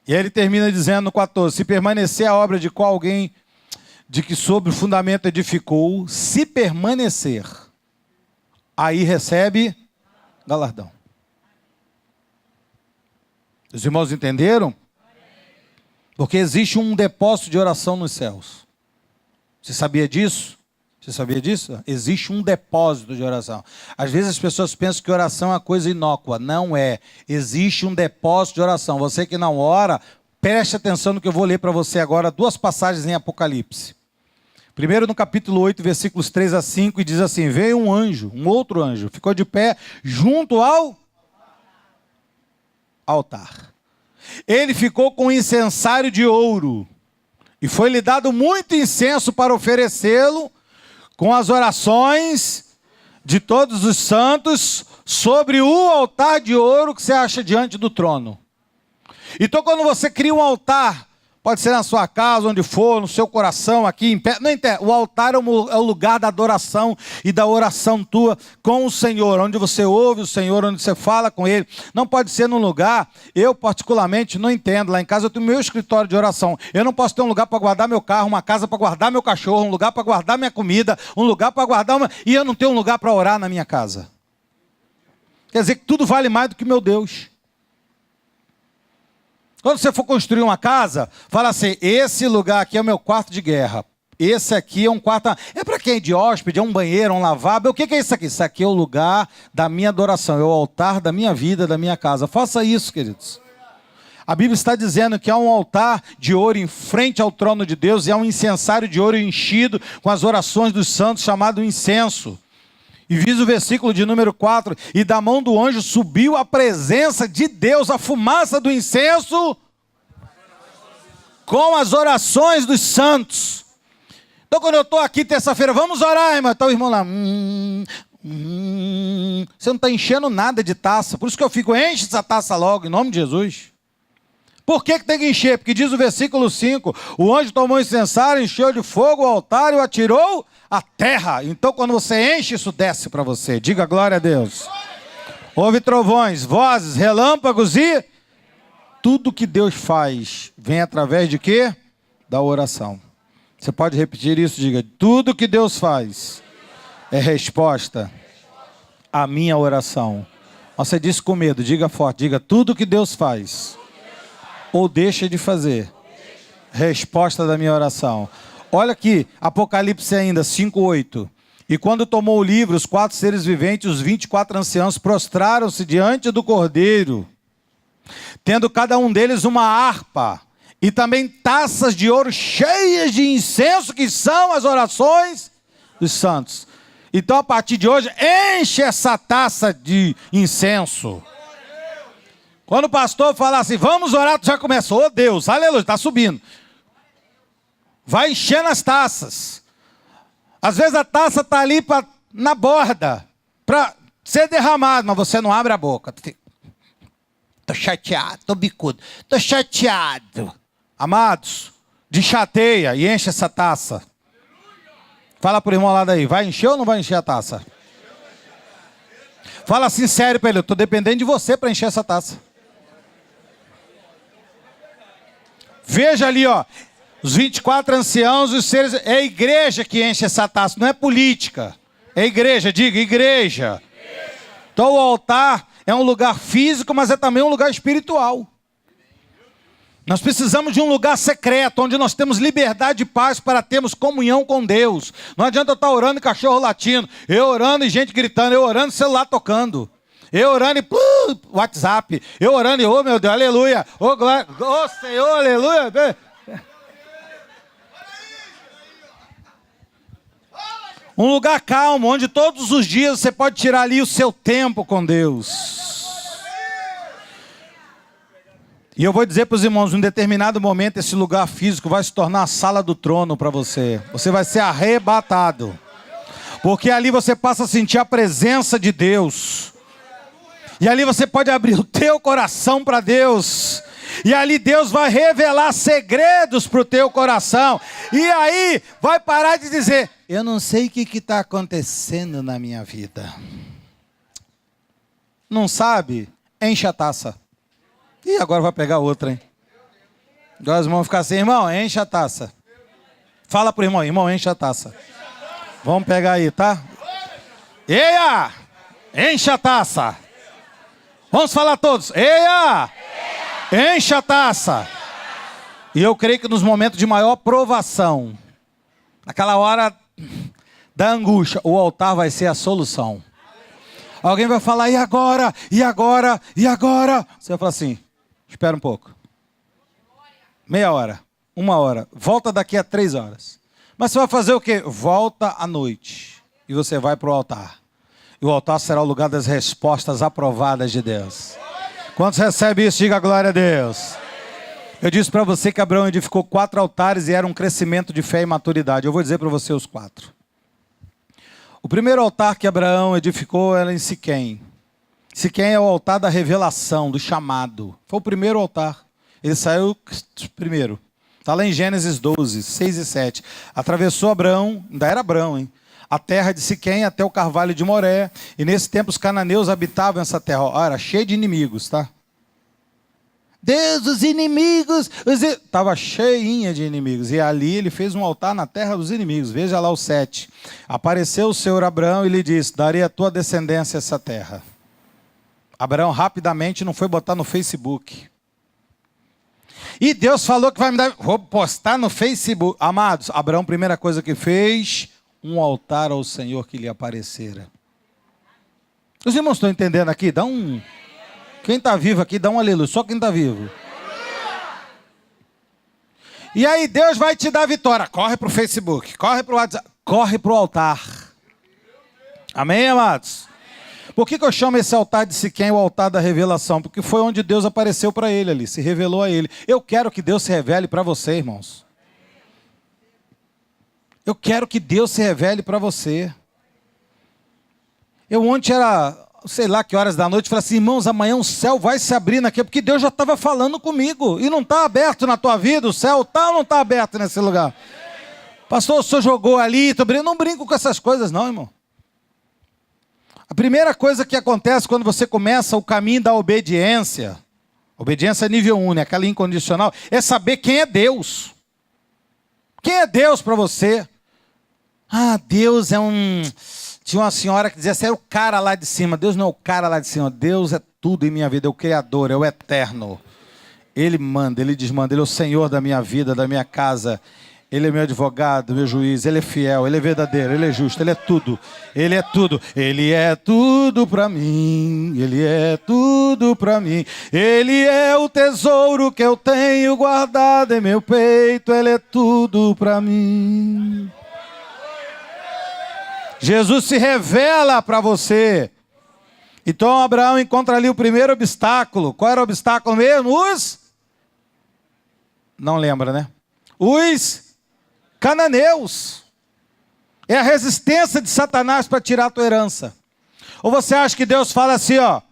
A: E aí ele termina dizendo no 14, se permanecer a obra de qual alguém de que sobre o fundamento edificou, se permanecer, aí recebe galardão. Os irmãos entenderam? Porque existe um depósito de oração nos céus. Você sabia disso? Você sabia disso? Existe um depósito de oração. Às vezes as pessoas pensam que oração é uma coisa inócua. Não é. Existe um depósito de oração. Você que não ora, preste atenção no que eu vou ler para você agora. 2 passagens em Apocalipse. Primeiro no capítulo 8, versículos 3 a 5, e diz assim, veio um anjo, um outro anjo, ficou de pé junto ao altar. Ele ficou com um incensário de ouro, e foi-lhe dado muito incenso para oferecê-lo, com as orações de todos os santos sobre o altar de ouro que você acha diante do trono. Então quando você cria um altar Pode ser na sua casa, onde for, no seu coração, aqui em pé. Não interessa. O altar é o lugar da adoração e da oração tua com o Senhor. Onde você ouve o Senhor, onde você fala com Ele. Não pode ser num lugar, eu particularmente não entendo. Lá em casa eu tenho meu escritório de oração. Eu não posso ter um lugar para guardar meu carro, uma casa para guardar meu cachorro, um lugar para guardar minha comida, um lugar para guardar e eu não tenho um lugar para orar na minha casa. Quer dizer que tudo vale mais do que meu Deus. Quando você for construir uma casa, fala assim, esse lugar aqui é o meu quarto de guerra. Esse aqui é um quarto... É para quem? De hóspede, é um banheiro, um lavabo. O que é isso aqui? Isso aqui é o lugar da minha adoração, é o altar da minha vida, da minha casa. Faça isso, queridos. A Bíblia está dizendo que há um altar de ouro em frente ao trono de Deus e há um incensário de ouro enchido com as orações dos santos, chamado incenso. E diz o versículo de número 4, e da mão do anjo subiu a presença de Deus, a fumaça do incenso, com as orações dos santos. Então quando eu estou aqui terça-feira, vamos orar, irmão. Então o irmão lá, você não está enchendo nada de taça, por isso que eu fico, enche essa taça logo, em nome de Jesus. Por que tem que encher? Porque diz o versículo 5, o anjo tomou o incensário, encheu de fogo o altar e o atirou à terra. Então quando você enche, isso desce para você. Diga glória a Deus. Houve trovões, vozes, relâmpagos e tudo que Deus faz vem através de quê? Da oração. Você pode repetir isso? Diga, tudo que Deus faz é resposta à minha oração. Você disse com medo, diga forte, diga, tudo que Deus faz ou deixa de fazer, resposta da minha oração. Olha aqui, Apocalipse ainda, 5:8. E quando tomou o livro, os 4 seres viventes, os 24 anciãos, prostraram-se diante do Cordeiro, tendo cada um deles uma harpa, e também taças de ouro cheias de incenso, que são as orações dos santos. Então a partir de hoje, enche essa taça de incenso. Quando o pastor falar assim, vamos orar, tu já começou, oh Deus, aleluia, está subindo. Vai enchendo as taças. Às vezes a taça está ali na borda, para ser derramado, mas você não abre a boca. Estou chateado, estou bicudo, estou chateado. Amados, deschateia e enche essa taça. Fala para o irmão lá daí, vai encher ou não vai encher a taça? Fala assim sério para ele, eu estou dependendo de você para encher essa taça. Veja ali, ó, os 24 anciãos, os seres, é a igreja que enche essa taça, não é política. É igreja, diga, igreja. Então o altar é um lugar físico, mas é também um lugar espiritual. Nós precisamos de um lugar secreto, onde nós temos liberdade e paz para termos comunhão com Deus. Não adianta eu estar orando e cachorro latindo, eu orando e gente gritando, eu orando e celular tocando. Eu orando e WhatsApp. Eu orando e, oh meu Deus, aleluia. Oh, glória, oh Senhor, aleluia. Um lugar calmo, onde todos os dias você pode tirar ali o seu tempo com Deus. E eu vou dizer para os irmãos, em um determinado momento, esse lugar físico vai se tornar a sala do trono para você. Você vai ser arrebatado. Porque ali você passa a sentir a presença de Deus. E ali você pode abrir o teu coração para Deus. E ali Deus vai revelar segredos para o teu coração. E aí vai parar de dizer, eu não sei o que está acontecendo na minha vida. Não sabe? Enche a taça. E agora vai pegar outra, hein? Agora os irmãos vão ficar assim, irmão, enche a taça. Fala pro irmão, irmão, enche a taça. Vamos pegar aí, tá? Eia! Enche a taça. Vamos falar todos. Eia! Enche a taça. E eu creio que nos momentos de maior provação, naquela hora da angústia, o altar vai ser a solução. Alguém vai falar, e agora? E agora? E agora? Você vai falar assim, espera um pouco. Meia hora, 1 hora, volta daqui a 3 horas. Mas você vai fazer o quê? Volta à noite. E você vai para o altar. E o altar será o lugar das respostas aprovadas de Deus. Quantos recebem isso, diga glória a Deus. Eu disse para você que Abraão edificou 4 altares e era um crescimento de fé e maturidade. Eu vou dizer para você os 4. O primeiro altar que Abraão edificou era em Siquém. Siquém é o altar da revelação, do chamado. Foi o primeiro altar. Ele saiu primeiro. Está lá em Gênesis 12, 6 e 7. Atravessou Abrão, ainda era Abrão, hein? A terra de Siquém até o carvalho de Moré. E nesse tempo os cananeus habitavam essa terra. Ó, era cheio de inimigos, tá? Deus, os inimigos. Estava cheinha de inimigos. E ali ele fez um altar na terra dos inimigos. Veja lá o 7. Apareceu o Senhor Abraão e lhe disse: darei a tua descendência essa terra. Abraão rapidamente não foi botar no Facebook. E Deus falou que vai me dar. Vou postar no Facebook. Amados, Abraão, primeira coisa que fez, um altar ao Senhor que lhe aparecera. Os irmãos estão entendendo aqui? Dá um. Quem está vivo aqui, dá um aleluia. Só quem está vivo. E aí Deus vai te dar vitória. Corre para o Facebook, corre para o WhatsApp, corre para o altar. Amém, amados? Por que eu chamo esse altar de Siquém o altar da revelação? Porque foi onde Deus apareceu para ele ali, se revelou a ele. Eu quero que Deus se revele para você, irmãos. Eu quero que Deus se revele para você. Eu ontem era, sei lá que horas da noite, falei assim: irmãos, amanhã o céu vai se abrir naquele, porque Deus já estava falando comigo. E não está aberto na tua vida, o céu está ou não está aberto nesse lugar? Pastor, o senhor jogou ali, não brinco com essas coisas não, irmão. A primeira coisa que acontece quando você começa o caminho da obediência, obediência nível 1, né? Aquela incondicional, é saber quem é Deus. Quem é Deus para você? Ah, Deus é um... Tinha uma senhora que dizia assim, era o cara lá de cima. Deus não é o cara lá de cima. Deus é tudo em minha vida, é o Criador, é o Eterno. Ele manda, Ele desmanda, Ele é o Senhor da minha vida, da minha casa. Ele é meu advogado, meu juiz, Ele é fiel, Ele é verdadeiro, Ele é justo, Ele é tudo. Ele é tudo. Ele é tudo para mim. Ele é tudo para mim. Ele é o tesouro que eu tenho guardado em meu peito. Ele é tudo para mim. Jesus se revela para você. Então Abraão encontra ali o primeiro obstáculo. Qual era o obstáculo mesmo? Não lembra, né? Os cananeus. É a resistência de Satanás para tirar a tua herança. Ou você acha que Deus fala assim, ó,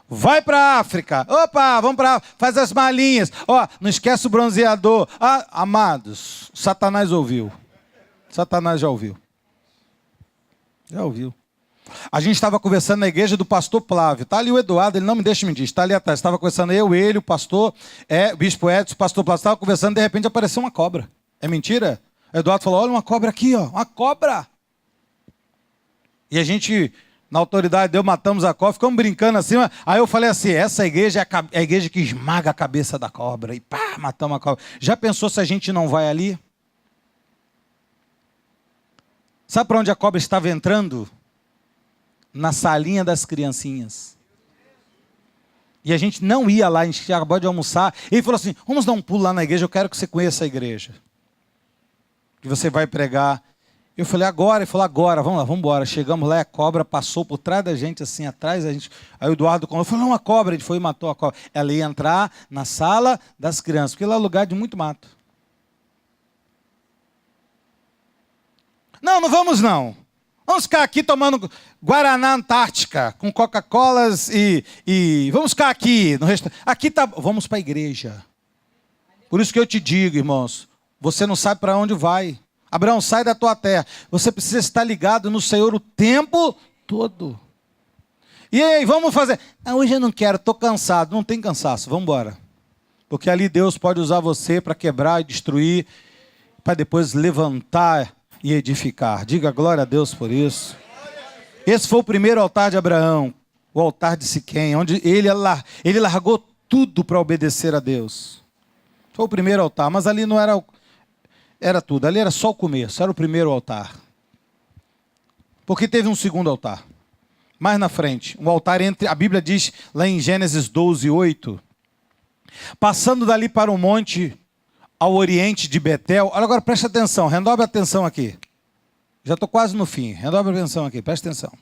A: vai para a África. Opa, vamos para faz as malinhas. Ó, não esquece o bronzeador. Ah, amados, Satanás ouviu. Satanás já ouviu. Já ouviu. A gente estava conversando na igreja do pastor Plávio. Está ali o Eduardo, ele não me deixa mentir. Está ali atrás. Estava conversando ele, o pastor, o bispo Edson, o pastor Plávio. Estava conversando, de repente apareceu uma cobra. É mentira? O Eduardo falou, olha uma cobra aqui, ó. Uma cobra. E a gente, na autoridade deu, matamos a cobra, ficamos brincando assim. Aí eu falei assim, essa igreja é a igreja que esmaga a cabeça da cobra. E pá, matamos a cobra. Já pensou se a gente não vai ali? Sabe para onde a cobra estava entrando? Na salinha das criancinhas. E a gente não ia lá, a gente acabou de almoçar. Ele falou assim, vamos dar um pulo lá na igreja, eu quero que você conheça a igreja. Que você vai pregar. Eu falei, agora? Ele falou, agora, vamos lá, vamos embora. Chegamos lá, a cobra passou por trás da gente, assim, atrás da gente. Aí o Eduardo falou, não, uma cobra. Ele foi e matou a cobra. Ela ia entrar na sala das crianças, porque lá é lugar de muito mato. Não, não vamos não. Vamos ficar aqui tomando Guaraná Antártica, com Coca-Colas e vamos ficar aqui no restaurante. Aqui tá, vamos para a igreja. Por isso que eu te digo, irmãos, você não sabe para onde vai. Abraão, sai da tua terra. Você precisa estar ligado no Senhor o tempo todo. E aí, vamos fazer. Ah, hoje eu não quero, estou cansado. Não tem cansaço, vamos embora. Porque ali Deus pode usar você para quebrar e destruir, para depois levantar e edificar. Diga glória a Deus por isso. Esse foi o primeiro altar de Abraão, o altar de Siquém, onde ele largou tudo para obedecer a Deus. Foi o primeiro altar, mas ali não era tudo, ali era só o começo, era o primeiro altar. Porque teve um segundo altar. Mais na frente, um altar a Bíblia diz lá em Gênesis 12, 8, passando dali para o monte ao oriente de Betel. Olha agora, presta atenção, redobre a atenção aqui. Já estou quase no fim, redobre a atenção aqui, presta atenção.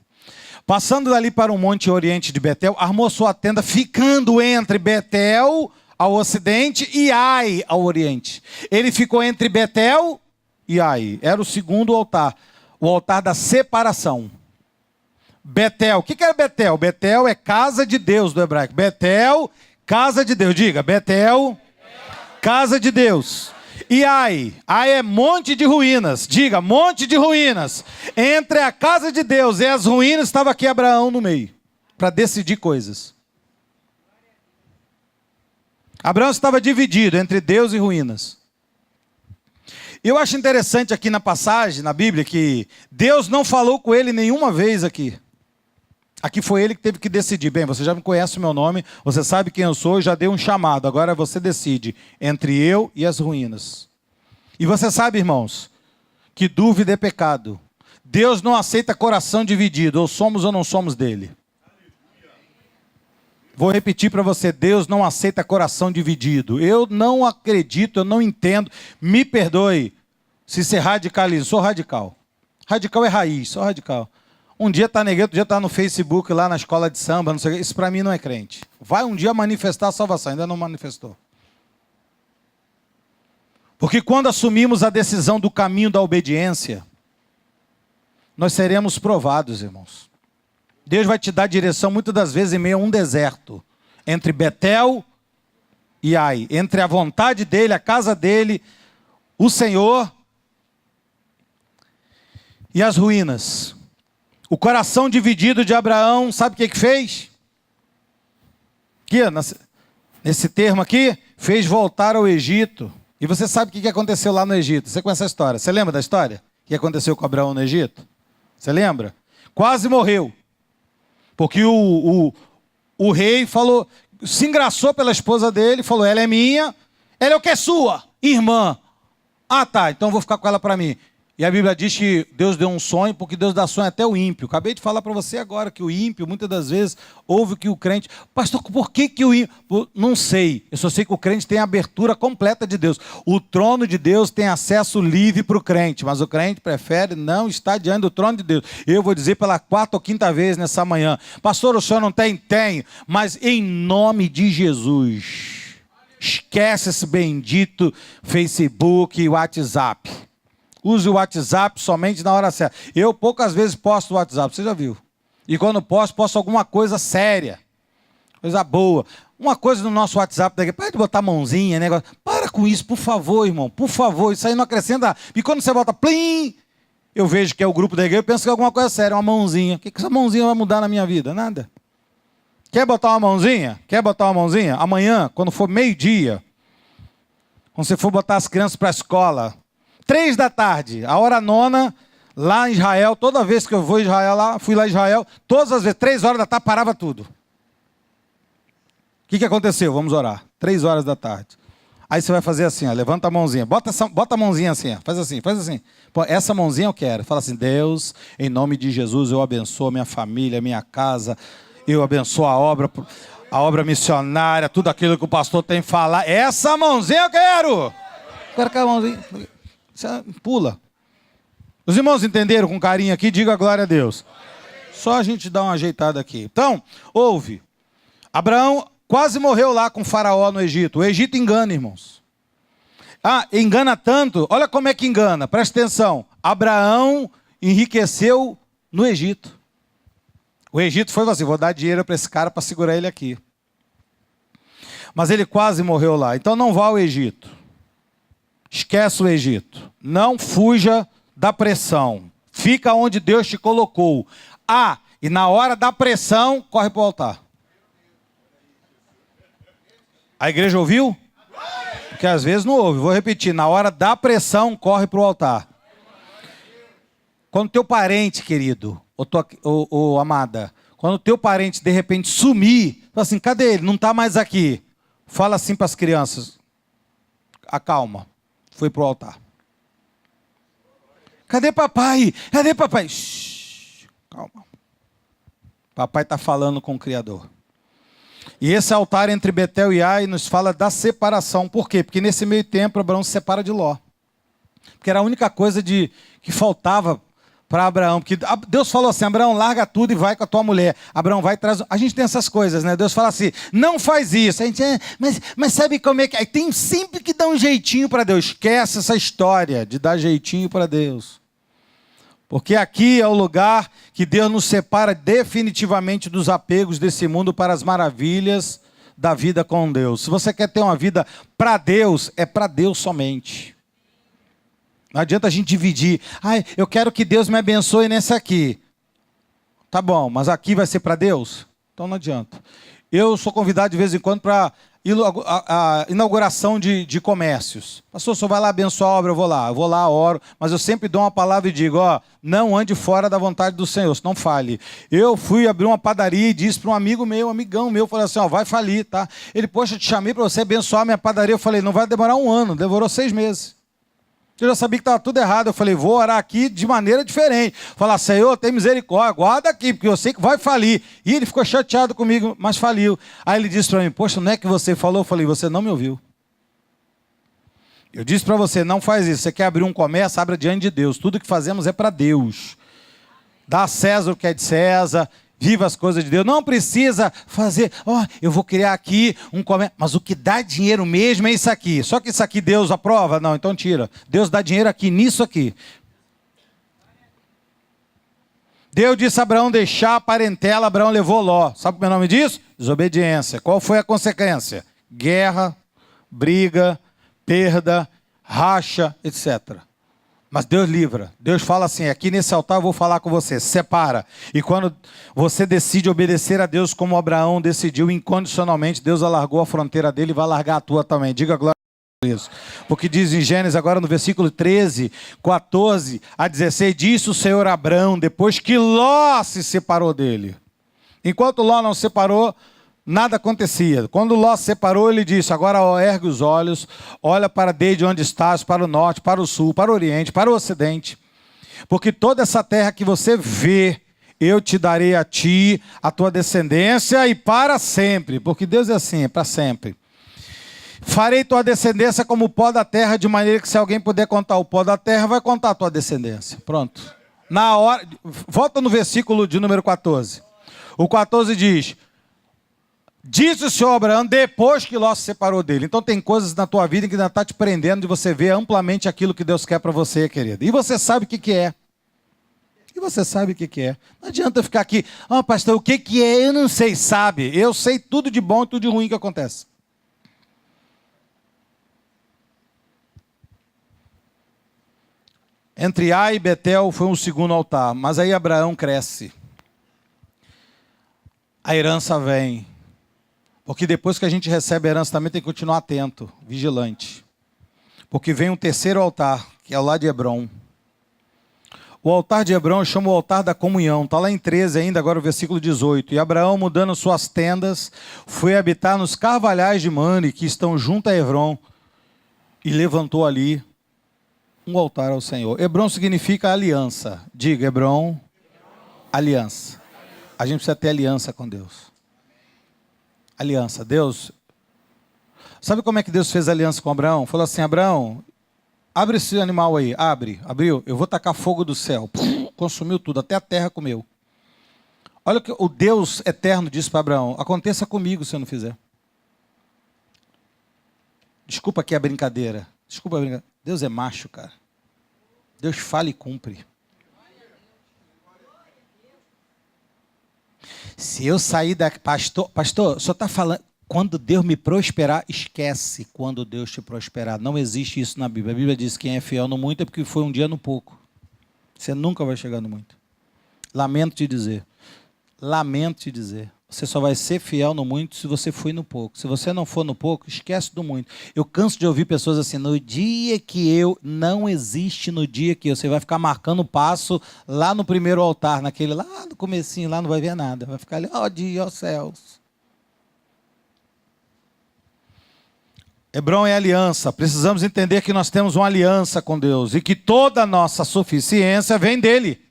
A: Passando dali para o monte oriente de Betel, armou sua tenda, ficando entre Betel ao ocidente e Ai ao oriente. Ele ficou entre Betel e Ai. Era o segundo altar, o altar da separação. Betel, o que é Betel? Betel é casa de Deus do hebraico. Betel, casa de Deus. Diga, Betel, casa de Deus. E Ai é monte de ruínas. Diga, monte de ruínas. Entre a casa de Deus e as ruínas estava aqui Abraão no meio, para decidir coisas. Abraão estava dividido entre Deus e ruínas. Eu acho interessante aqui na passagem, na Bíblia, que Deus não falou com ele nenhuma vez aqui. Aqui foi ele que teve que decidir. Bem, você já me conhece o meu nome, você sabe quem eu sou, já dei um chamado. Agora você decide entre eu e as ruínas. E você sabe, irmãos, que dúvida é pecado. Deus não aceita coração dividido, ou somos ou não somos dele. Vou repetir para você, Deus não aceita coração dividido. Eu não acredito, eu não entendo, me perdoe se ser radicalismo, sou radical. Radical é raiz, sou radical. Um dia está na igreja, outro dia está no Facebook, lá na escola de samba, não sei o que. Isso para mim não é crente. Vai um dia manifestar a salvação, ainda não manifestou. Porque quando assumimos a decisão do caminho da obediência, nós seremos provados, irmãos. Deus vai te dar direção muitas das vezes em meio a um deserto. Entre Betel e Ai. Entre a vontade dele, a casa dele, o Senhor e as ruínas. O coração dividido de Abraão, sabe o que fez? Aqui, nesse termo aqui, fez voltar ao Egito. E você sabe o que aconteceu lá no Egito? Você conhece a história? Você lembra da história? O que aconteceu com Abraão no Egito? Você lembra? Quase morreu. Porque o rei falou, se engraçou pela esposa dele, falou, ela é minha, ela é o que é sua? Irmã. Ah, tá, então eu vou ficar com ela para mim. E a Bíblia diz que Deus deu um sonho, porque Deus dá sonho até o ímpio. Acabei de falar para você agora que o ímpio, muitas das vezes, ouve que o crente... Pastor, por que o ímpio... Não sei. Eu só sei que o crente tem a abertura completa de Deus. O trono de Deus tem acesso livre para o crente, mas o crente prefere não estar diante do trono de Deus. Eu vou dizer pela 4ª ou 5ª vez nessa manhã. Pastor, o senhor não tem? Tenho. Mas em nome de Jesus, esquece esse bendito Facebook e WhatsApp. Use o WhatsApp somente na hora certa. Eu poucas vezes posto o WhatsApp, você já viu. E quando posto alguma coisa séria. Coisa boa. Uma coisa no nosso WhatsApp daqui, para de botar mãozinha, negócio. Para com isso, por favor, irmão. Por favor, isso aí não acrescenta. E quando você bota plim, eu vejo que é o grupo da igreja, eu penso que é alguma coisa séria, uma mãozinha. O que essa mãozinha vai mudar na minha vida? Nada. Quer botar uma mãozinha? Quer botar uma mãozinha? Amanhã, quando for meio-dia, quando você for botar as crianças para a escola, 3 da tarde, a hora 9, lá em Israel, toda vez que eu vou em Israel, fui lá em Israel, todas as vezes, 3 horas da tarde, parava tudo. O que aconteceu? Vamos orar. 3 horas da tarde. Aí você vai fazer assim, ó, levanta a mãozinha, bota a mãozinha assim, ó, faz assim. Pô, essa mãozinha eu quero. Fala assim, Deus, em nome de Jesus, eu abençoo a minha família, a minha casa, eu abençoo a obra missionária, tudo aquilo que o pastor tem que falar. Essa mãozinha eu quero. Quero que a mãozinha... Pula. Os irmãos entenderam com carinho aqui? Diga a glória a Deus. Só a gente dá uma ajeitada aqui. Então, ouve. Abraão quase morreu lá com Faraó no Egito. O Egito engana, irmãos. Ah, engana tanto. Olha como é que engana. Presta atenção. Abraão enriqueceu no Egito. O Egito foi assim, vou dar dinheiro para esse cara para segurar ele aqui. Mas ele quase morreu lá. Então não vá ao Egito. Esquece o Egito. Não fuja da pressão. Fica onde Deus te colocou. Ah, e na hora da pressão, corre para o altar. A igreja ouviu? Porque às vezes não ouve. Vou repetir. Na hora da pressão, corre para o altar. Quando teu parente, querido, ou amada, quando teu parente de repente sumir, fala assim, cadê ele? Não está mais aqui. Fala assim para as crianças. Acalma. Foi para o altar. Cadê papai? Cadê papai? Shhh, calma. Papai está falando com o Criador. E esse altar entre Betel e Ai nos fala da separação. Por quê? Porque nesse meio tempo Abraão se separa de Ló. Porque era a única coisa que faltava para Abraão. Porque Deus falou assim, Abraão, larga tudo e vai com a tua mulher. Abraão vai e traz... A gente tem essas coisas, né? Deus fala assim, não faz isso. A gente, mas sabe como é que... Aí tem sempre que dar um jeitinho para Deus. Esquece essa história de dar jeitinho para Deus. Porque aqui é o lugar que Deus nos separa definitivamente dos apegos desse mundo para as maravilhas da vida com Deus. Se você quer ter uma vida para Deus, é para Deus somente. Não adianta a gente dividir. Eu quero que Deus me abençoe nesse aqui. Tá bom, mas aqui vai ser para Deus? Então não adianta. Eu sou convidado de vez em quando para a inauguração de comércios. Pastor, o senhor vai lá abençoar a obra, eu vou lá, oro, mas eu sempre dou uma palavra e digo, não ande fora da vontade do Senhor, não fale. Eu fui abrir uma padaria e disse para um amigo meu, amigão meu, falei assim, vai falir, tá? Ele, poxa, eu te chamei para você abençoar a minha padaria. Eu falei, não vai demorar 1 ano, demorou 6 meses. Eu já sabia que estava tudo errado. Eu falei, vou orar aqui de maneira diferente. Falar, Senhor, tem misericórdia, guarda aqui, porque eu sei que vai falir. E ele ficou chateado comigo, mas faliu. Aí ele disse para mim, poxa, não é que você falou? Eu falei, você não me ouviu. Eu disse para você, não faz isso. Você quer abrir um comércio, abra diante de Deus. Tudo que fazemos é para Deus. Dá a César o que é de César. Viva as coisas de Deus. Não precisa fazer, eu vou criar aqui um comércio. Mas o que dá dinheiro mesmo é isso aqui. Só que isso aqui Deus aprova? Não, então tira. Deus dá dinheiro aqui, nisso aqui. Deus disse a Abraão deixar a parentela, Abraão levou Ló. Sabe o meu nome disso? Desobediência. Qual foi a consequência? Guerra, briga, perda, racha, etc. Mas Deus livra. Deus fala assim, aqui nesse altar eu vou falar com você, separa. E quando você decide obedecer a Deus como Abraão decidiu incondicionalmente, Deus alargou a fronteira dele e vai largar a tua também. Diga glória a Deus. Porque diz em Gênesis, agora no versículo 13, 14 a 16, disse o Senhor a Abraão, depois que Ló se separou dele. Enquanto Ló não se separou, nada acontecia. Quando Ló se separou, ele disse, agora ergue os olhos, olha para desde onde estás, para o norte, para o sul, para o oriente, para o ocidente. Porque toda essa terra que você vê, eu te darei a ti, a tua descendência e para sempre. Porque Deus é assim, é para sempre. Farei tua descendência como o pó da terra, de maneira que se alguém puder contar o pó da terra, vai contar a tua descendência. Pronto. Na hora, volta no versículo de número 14. O 14 diz... Disse o Senhor Abraão depois que Ló se separou dele. Então tem coisas na tua vida que ainda está te prendendo de você ver amplamente aquilo que Deus quer para você, querido. E você sabe o que é. Não adianta ficar aqui, pastor, o que é? Eu não sei, sabe. Eu sei tudo de bom e tudo de ruim que acontece. Entre Ai e Betel foi um segundo altar, mas aí Abraão cresce. A herança vem. Porque depois que a gente recebe a herança também tem que continuar atento, vigilante. Porque vem um terceiro altar, que é o lá de Hebrom. O altar de Hebrom chama o altar da comunhão. Está lá em 13 ainda, agora o versículo 18. E Abraão, mudando suas tendas, foi habitar nos carvalhais de Mane, que estão junto a Hebrom, e levantou ali um altar ao Senhor. Hebrom significa aliança. Diga, Hebrom, aliança. A gente precisa ter aliança com Deus. Aliança, Deus, sabe como é que Deus fez aliança com Abraão? Falou assim, Abraão, abre esse animal aí, abriu, eu vou tacar fogo do céu, consumiu tudo, até a terra comeu. Olha o que o Deus eterno disse para Abraão, aconteça comigo se eu não fizer. Desculpa aqui a brincadeira, Deus é macho, cara. Deus fala e cumpre. Se eu sair daqui, pastor, o senhor está falando, quando Deus me prosperar, esquece quando Deus te prosperar. Não existe isso na Bíblia. A Bíblia diz que quem é fiel no muito é porque foi um dia no pouco. Você nunca vai chegar no muito. Lamento te dizer. Você só vai ser fiel no muito se você for no pouco. Se você não for no pouco, esquece do muito. Eu canso de ouvir pessoas assim, no dia que eu, não existe no dia que eu. Você vai ficar marcando o passo lá no primeiro altar, naquele lá no comecinho, lá não vai ver nada. Vai ficar ali, ó dia, ó céus. Hebrom é aliança. Precisamos entender que nós temos uma aliança com Deus e que toda a nossa suficiência vem dele.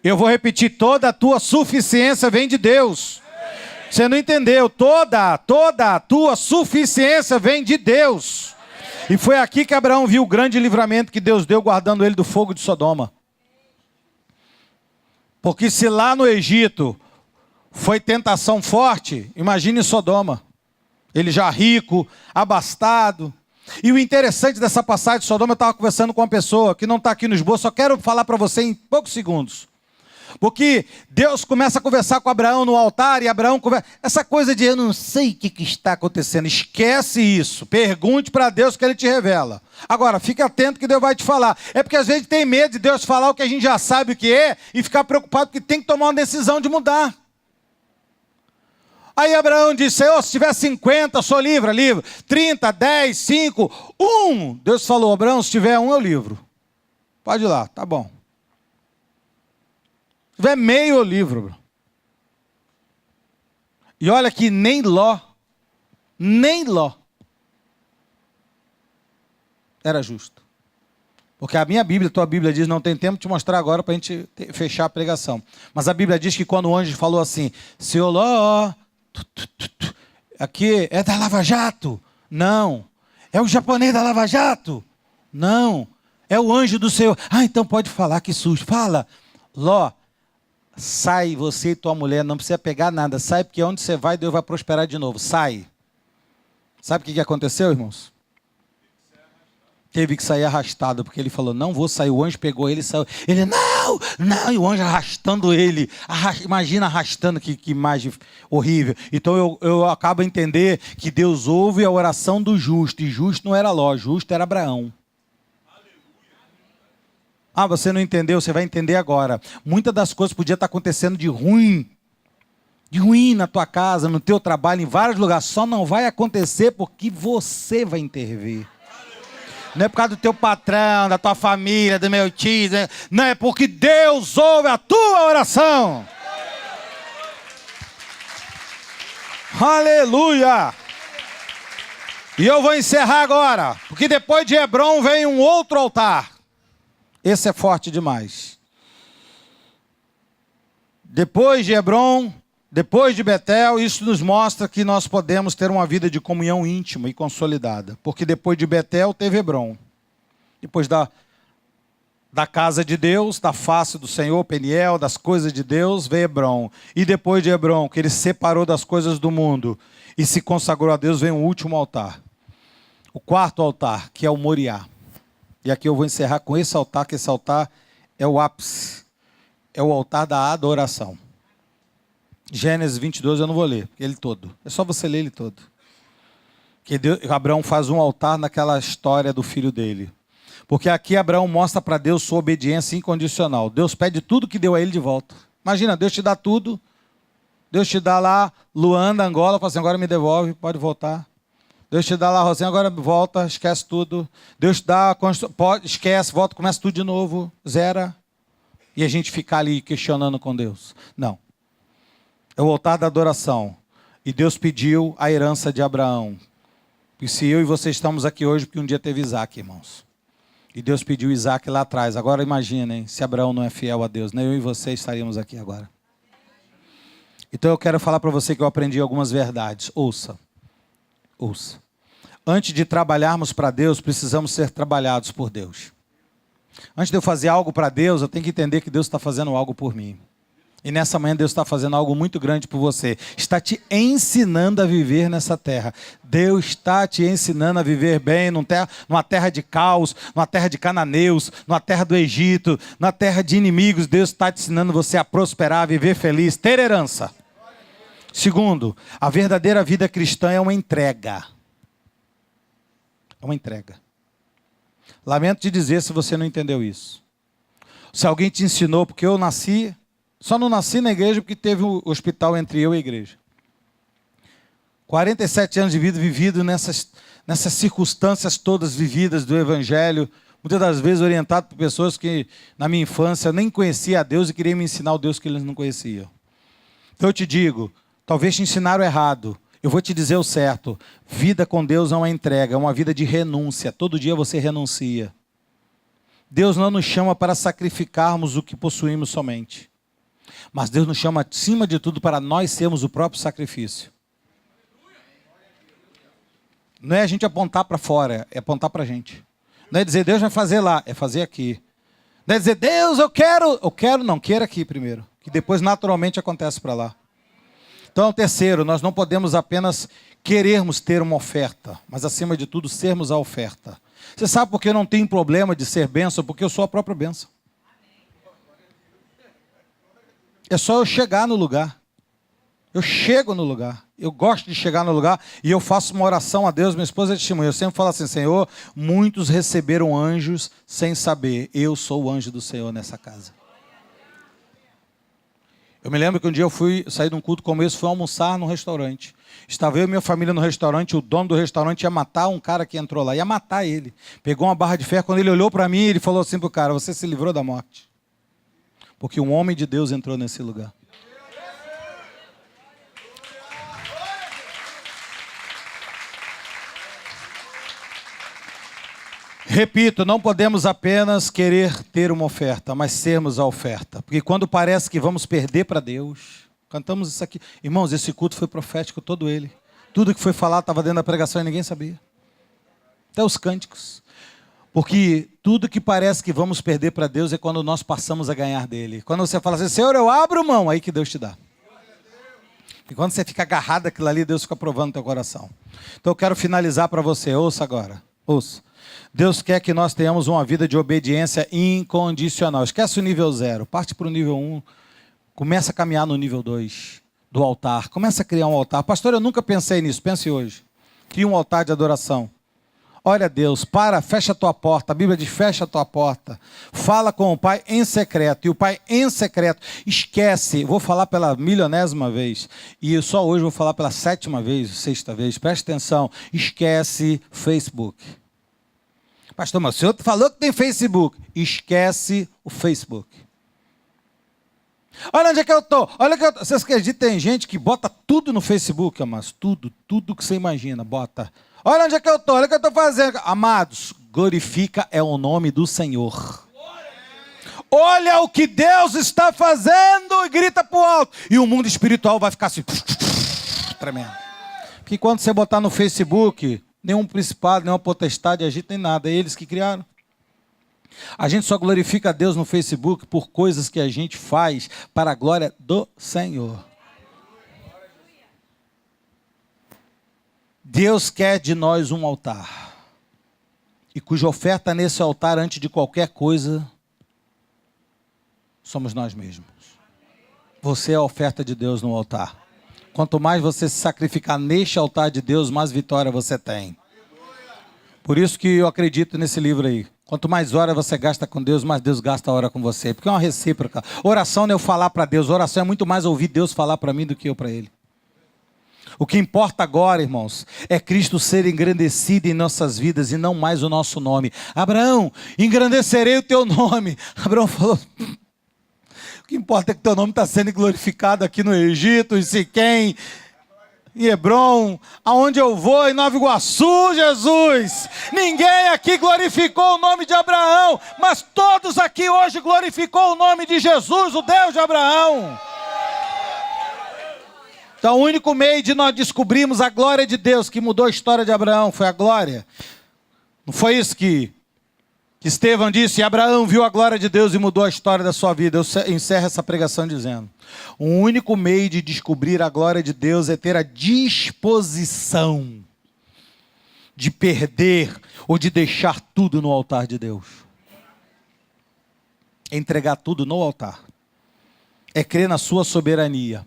A: Eu vou repetir, toda a tua suficiência vem de Deus. Você não entendeu? Toda a tua suficiência vem de Deus. E foi aqui que Abraão viu o grande livramento que Deus deu, guardando ele do fogo de Sodoma. Porque se lá no Egito foi tentação forte, imagine Sodoma. Ele já rico, abastado. E o interessante dessa passagem de Sodoma, eu estava conversando com uma pessoa que não está aqui no esboço, só quero falar para você em poucos segundos. Porque Deus começa a conversar com Abraão no altar e Abraão conversa. Essa coisa de eu não sei o que está acontecendo, esquece isso. Pergunte para Deus que Ele te revela. Agora, fique atento que Deus vai te falar. É porque às vezes tem medo de Deus falar o que a gente já sabe o que é e ficar preocupado porque tem que tomar uma decisão de mudar. Aí Abraão disse, Senhor, se tiver 50, eu sou livre, 30, 10, 5, 1. Deus falou, Abraão, se tiver 1, eu livro. Pode ir lá, tá bom. Se tiver meio, eu livro. E olha que nem Ló era justo. Porque a minha Bíblia, a tua Bíblia diz, não tem tempo de te mostrar agora para a gente fechar a pregação. Mas a Bíblia diz que quando o anjo falou assim, Senhor Ló, aqui é da Lava Jato? Não. É o japonês da Lava Jato? Não. É o anjo do Senhor. Ah, então pode falar, que susto. Fala. Ló, sai você e tua mulher, não precisa pegar nada. Sai, porque onde você vai, Deus vai prosperar de novo. Sai. Sabe o que aconteceu, irmãos? Teve que sair arrastado, porque ele falou, não vou sair. O anjo pegou ele e saiu. Ele, não, e o anjo arrastando ele. Imagina arrastando, que imagem horrível. Então eu acabo a entender que Deus ouve a oração do justo. E justo não era Ló, justo era Abraão. Ah, você não entendeu? Você vai entender agora. Muitas das coisas podiam estar acontecendo de ruim na tua casa, no teu trabalho, em vários lugares. Só não vai acontecer porque você vai intervir. Não é por causa do teu patrão, da tua família, do meu tio. Não, é porque Deus ouve a tua oração. Aleluia! E eu vou encerrar agora. Porque depois de Hebrom vem um outro altar. Esse é forte demais. Depois de Hebrom, depois de Betel, isso nos mostra que nós podemos ter uma vida de comunhão íntima e consolidada. Porque depois de Betel teve Hebrom. Depois da casa de Deus, da face do Senhor, Peniel, das coisas de Deus, veio Hebrom. E depois de Hebrom, que ele se separou das coisas do mundo e se consagrou a Deus, vem o último altar. O quarto altar, que é o Moriá. E aqui eu vou encerrar com esse altar, que esse altar é o ápice. É o altar da adoração. Gênesis 22 eu não vou ler, ele todo. É só você ler ele todo. Que Abraão faz um altar naquela história do filho dele. Porque aqui Abraão mostra para Deus sua obediência incondicional. Deus pede tudo que deu a ele de volta. Imagina, Deus te dá tudo. Deus te dá lá Luanda, Angola, fala assim, agora me devolve, pode voltar. Deus te dá lá Rosinha, agora volta, esquece tudo. Deus te dá, esquece, volta, começa tudo de novo, zera. E a gente ficar ali questionando com Deus. Não. É o altar da adoração. E Deus pediu a herança de Abraão. E se eu e você estamos aqui hoje, porque um dia teve Isaac, irmãos. E Deus pediu Isaac lá atrás. Agora imaginem, se Abraão não é fiel a Deus, nem eu e você estaríamos aqui agora. Então eu quero falar para você que eu aprendi algumas verdades. Ouça. Antes de trabalharmos para Deus, precisamos ser trabalhados por Deus. Antes de eu fazer algo para Deus, eu tenho que entender que Deus está fazendo algo por mim. E nessa manhã Deus está fazendo algo muito grande por você. Está te ensinando a viver nessa terra. Deus está te ensinando a viver bem numa terra de caos, numa terra de cananeus, numa terra do Egito, numa terra de inimigos. Deus está te ensinando você a prosperar, a viver feliz, ter herança. Segundo, a verdadeira vida cristã é uma entrega. É uma entrega. Lamento te dizer se você não entendeu isso. Se alguém te ensinou, porque eu nasci... Só não nasci na igreja porque teve um hospital entre eu e a igreja. 47 anos de vida vivido nessas circunstâncias todas vividas do Evangelho, muitas das vezes orientado por pessoas que na minha infância nem conhecia a Deus e queriam me ensinar o Deus que eles não conheciam. Então eu te digo, talvez te ensinaram errado, eu vou te dizer o certo. Vida com Deus é uma entrega, é uma vida de renúncia. Todo dia você renuncia. Deus não nos chama para sacrificarmos o que possuímos somente. Mas Deus nos chama, acima de tudo, para nós sermos o próprio sacrifício. Não é a gente apontar para fora, é apontar para a gente. Não é dizer, Deus vai fazer lá, é fazer aqui. Não é dizer, Deus, eu quero, não, queira aqui primeiro. Que depois naturalmente acontece para lá. Então, terceiro, nós não podemos apenas querermos ter uma oferta, mas acima de tudo, sermos a oferta. Você sabe por que eu não tenho problema de ser bênção? Porque eu sou a própria bênção. É só eu chegar no lugar. Eu chego no lugar. Eu gosto de chegar no lugar e eu faço uma oração a Deus. Minha esposa é testemunha. Eu sempre falo assim: Senhor, muitos receberam anjos sem saber. Eu sou o anjo do Senhor nessa casa. Eu me lembro que um dia eu saí de um culto como esse, fui almoçar num restaurante. Estava eu e minha família no restaurante, o dono do restaurante ia matar um cara que entrou lá, ia matar ele. Pegou uma barra de ferro, quando ele olhou para mim, ele falou assim pro cara: você se livrou da morte. Porque um homem de Deus entrou nesse lugar. Repito, não podemos apenas querer ter uma oferta, mas sermos a oferta. Porque quando parece que vamos perder para Deus, cantamos isso aqui. Irmãos, esse culto foi profético todo ele. Tudo que foi falado estava dentro da pregação e ninguém sabia. Até os cânticos. Porque tudo que parece que vamos perder para Deus é quando nós passamos a ganhar dele. Quando você fala assim: Senhor, eu abro mão, aí que Deus te dá. E quando você fica agarrado àquilo ali, Deus fica provando teu coração. Então eu quero finalizar para você. Ouça agora. Ouça. Deus quer que nós tenhamos uma vida de obediência incondicional. Esquece o nível 0, parte para o nível 1. Começa a caminhar no nível 2 do altar. Começa a criar um altar. Pastor, eu nunca pensei nisso. Pense hoje. Cria um altar de adoração. Olha a Deus, fecha a tua porta. A Bíblia diz: fecha a tua porta. Fala com o Pai em secreto. E o Pai em secreto, esquece. Vou falar pela milionésima vez. E só hoje vou falar pela 7ª vez, 6ª vez. Preste atenção. Esquece Facebook. Pastor, mas o senhor falou que tem Facebook. Esquece o Facebook. Olha onde é que eu estou. Olha que eu tô. Vocês acreditam? Tem gente que bota tudo no Facebook, amados. Tudo que você imagina, bota. Olha onde é que eu estou. Olha o que eu estou fazendo. Amados, glorifica é o nome do Senhor. Olha o que Deus está fazendo e grita para o alto. E o mundo espiritual vai ficar assim, tremendo. Porque quando você botar no Facebook, nenhum principado, nenhuma potestade agita nem nada. É eles que criaram. A gente só glorifica a Deus no Facebook por coisas que a gente faz para a glória do Senhor. Deus quer de nós um altar. E cuja oferta nesse altar, antes de qualquer coisa, somos nós mesmos. Você é a oferta de Deus no altar. Quanto mais você se sacrificar neste altar de Deus, mais vitória você tem. Por isso que eu acredito nesse livro aí. Quanto mais hora você gasta com Deus, mais Deus gasta a hora com você. Porque é uma recíproca. Oração não é eu falar para Deus. Oração é muito mais ouvir Deus falar para mim do que eu para Ele. O que importa agora, irmãos, é Cristo ser engrandecido em nossas vidas e não mais o nosso nome. Abraão, engrandecerei o teu nome. Abraão falou: o que importa é que teu nome está sendo glorificado aqui no Egito, em Siquém, em Hebrom, aonde eu vou, em Nova Iguaçu, Jesus. Ninguém aqui glorificou o nome de Abraão, mas todos aqui hoje glorificou o nome de Jesus, o Deus de Abraão. Então o único meio de nós descobrirmos a glória de Deus que mudou a história de Abraão foi a glória. Não foi isso que Estevão disse: Abraão viu a glória de Deus e mudou a história da sua vida. Eu encerro essa pregação dizendo: o único meio de descobrir a glória de Deus é ter a disposição de perder ou de deixar tudo no altar de Deus. É entregar tudo no altar. É crer na sua soberania.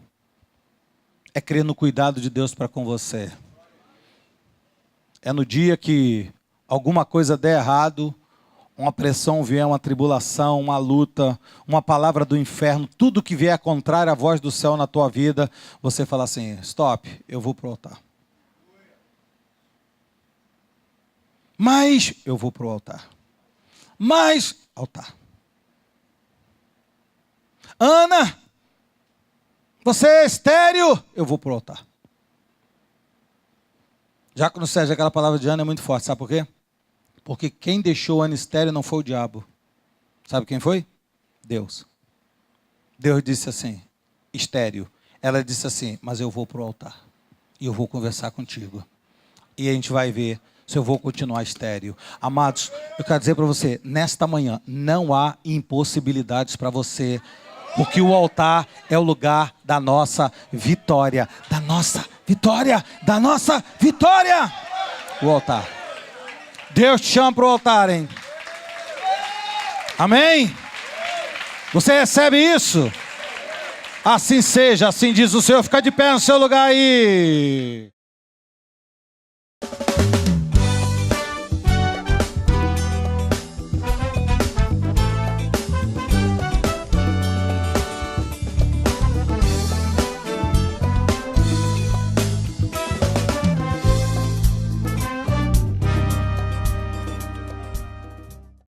A: É crer no cuidado de Deus para com você. É no dia que alguma coisa der errado, uma pressão vier, uma tribulação, uma luta, uma palavra do inferno, tudo que vier contrário à voz do céu na tua vida, você fala assim: stop, eu vou para o altar. Mas eu vou para o altar. Mas, altar. Ana, você é estéril, eu vou para o altar. Já que no Sérgio aquela palavra de Ana é muito forte, sabe por quê? Porque quem deixou Ana estéril não foi o diabo. Sabe quem foi? Deus. Deus disse assim: estéril. Ela disse assim: mas eu vou para o altar. E eu vou conversar contigo. E a gente vai ver se eu vou continuar estéril. Amados, eu quero dizer para você, nesta manhã, não há impossibilidades para você. Porque o altar é o lugar da nossa vitória. Da nossa vitória. Da nossa vitória. O altar. Deus te chama para o altar, hein? Amém? Você recebe isso? Assim seja, assim diz o Senhor. Fica de pé no seu lugar aí.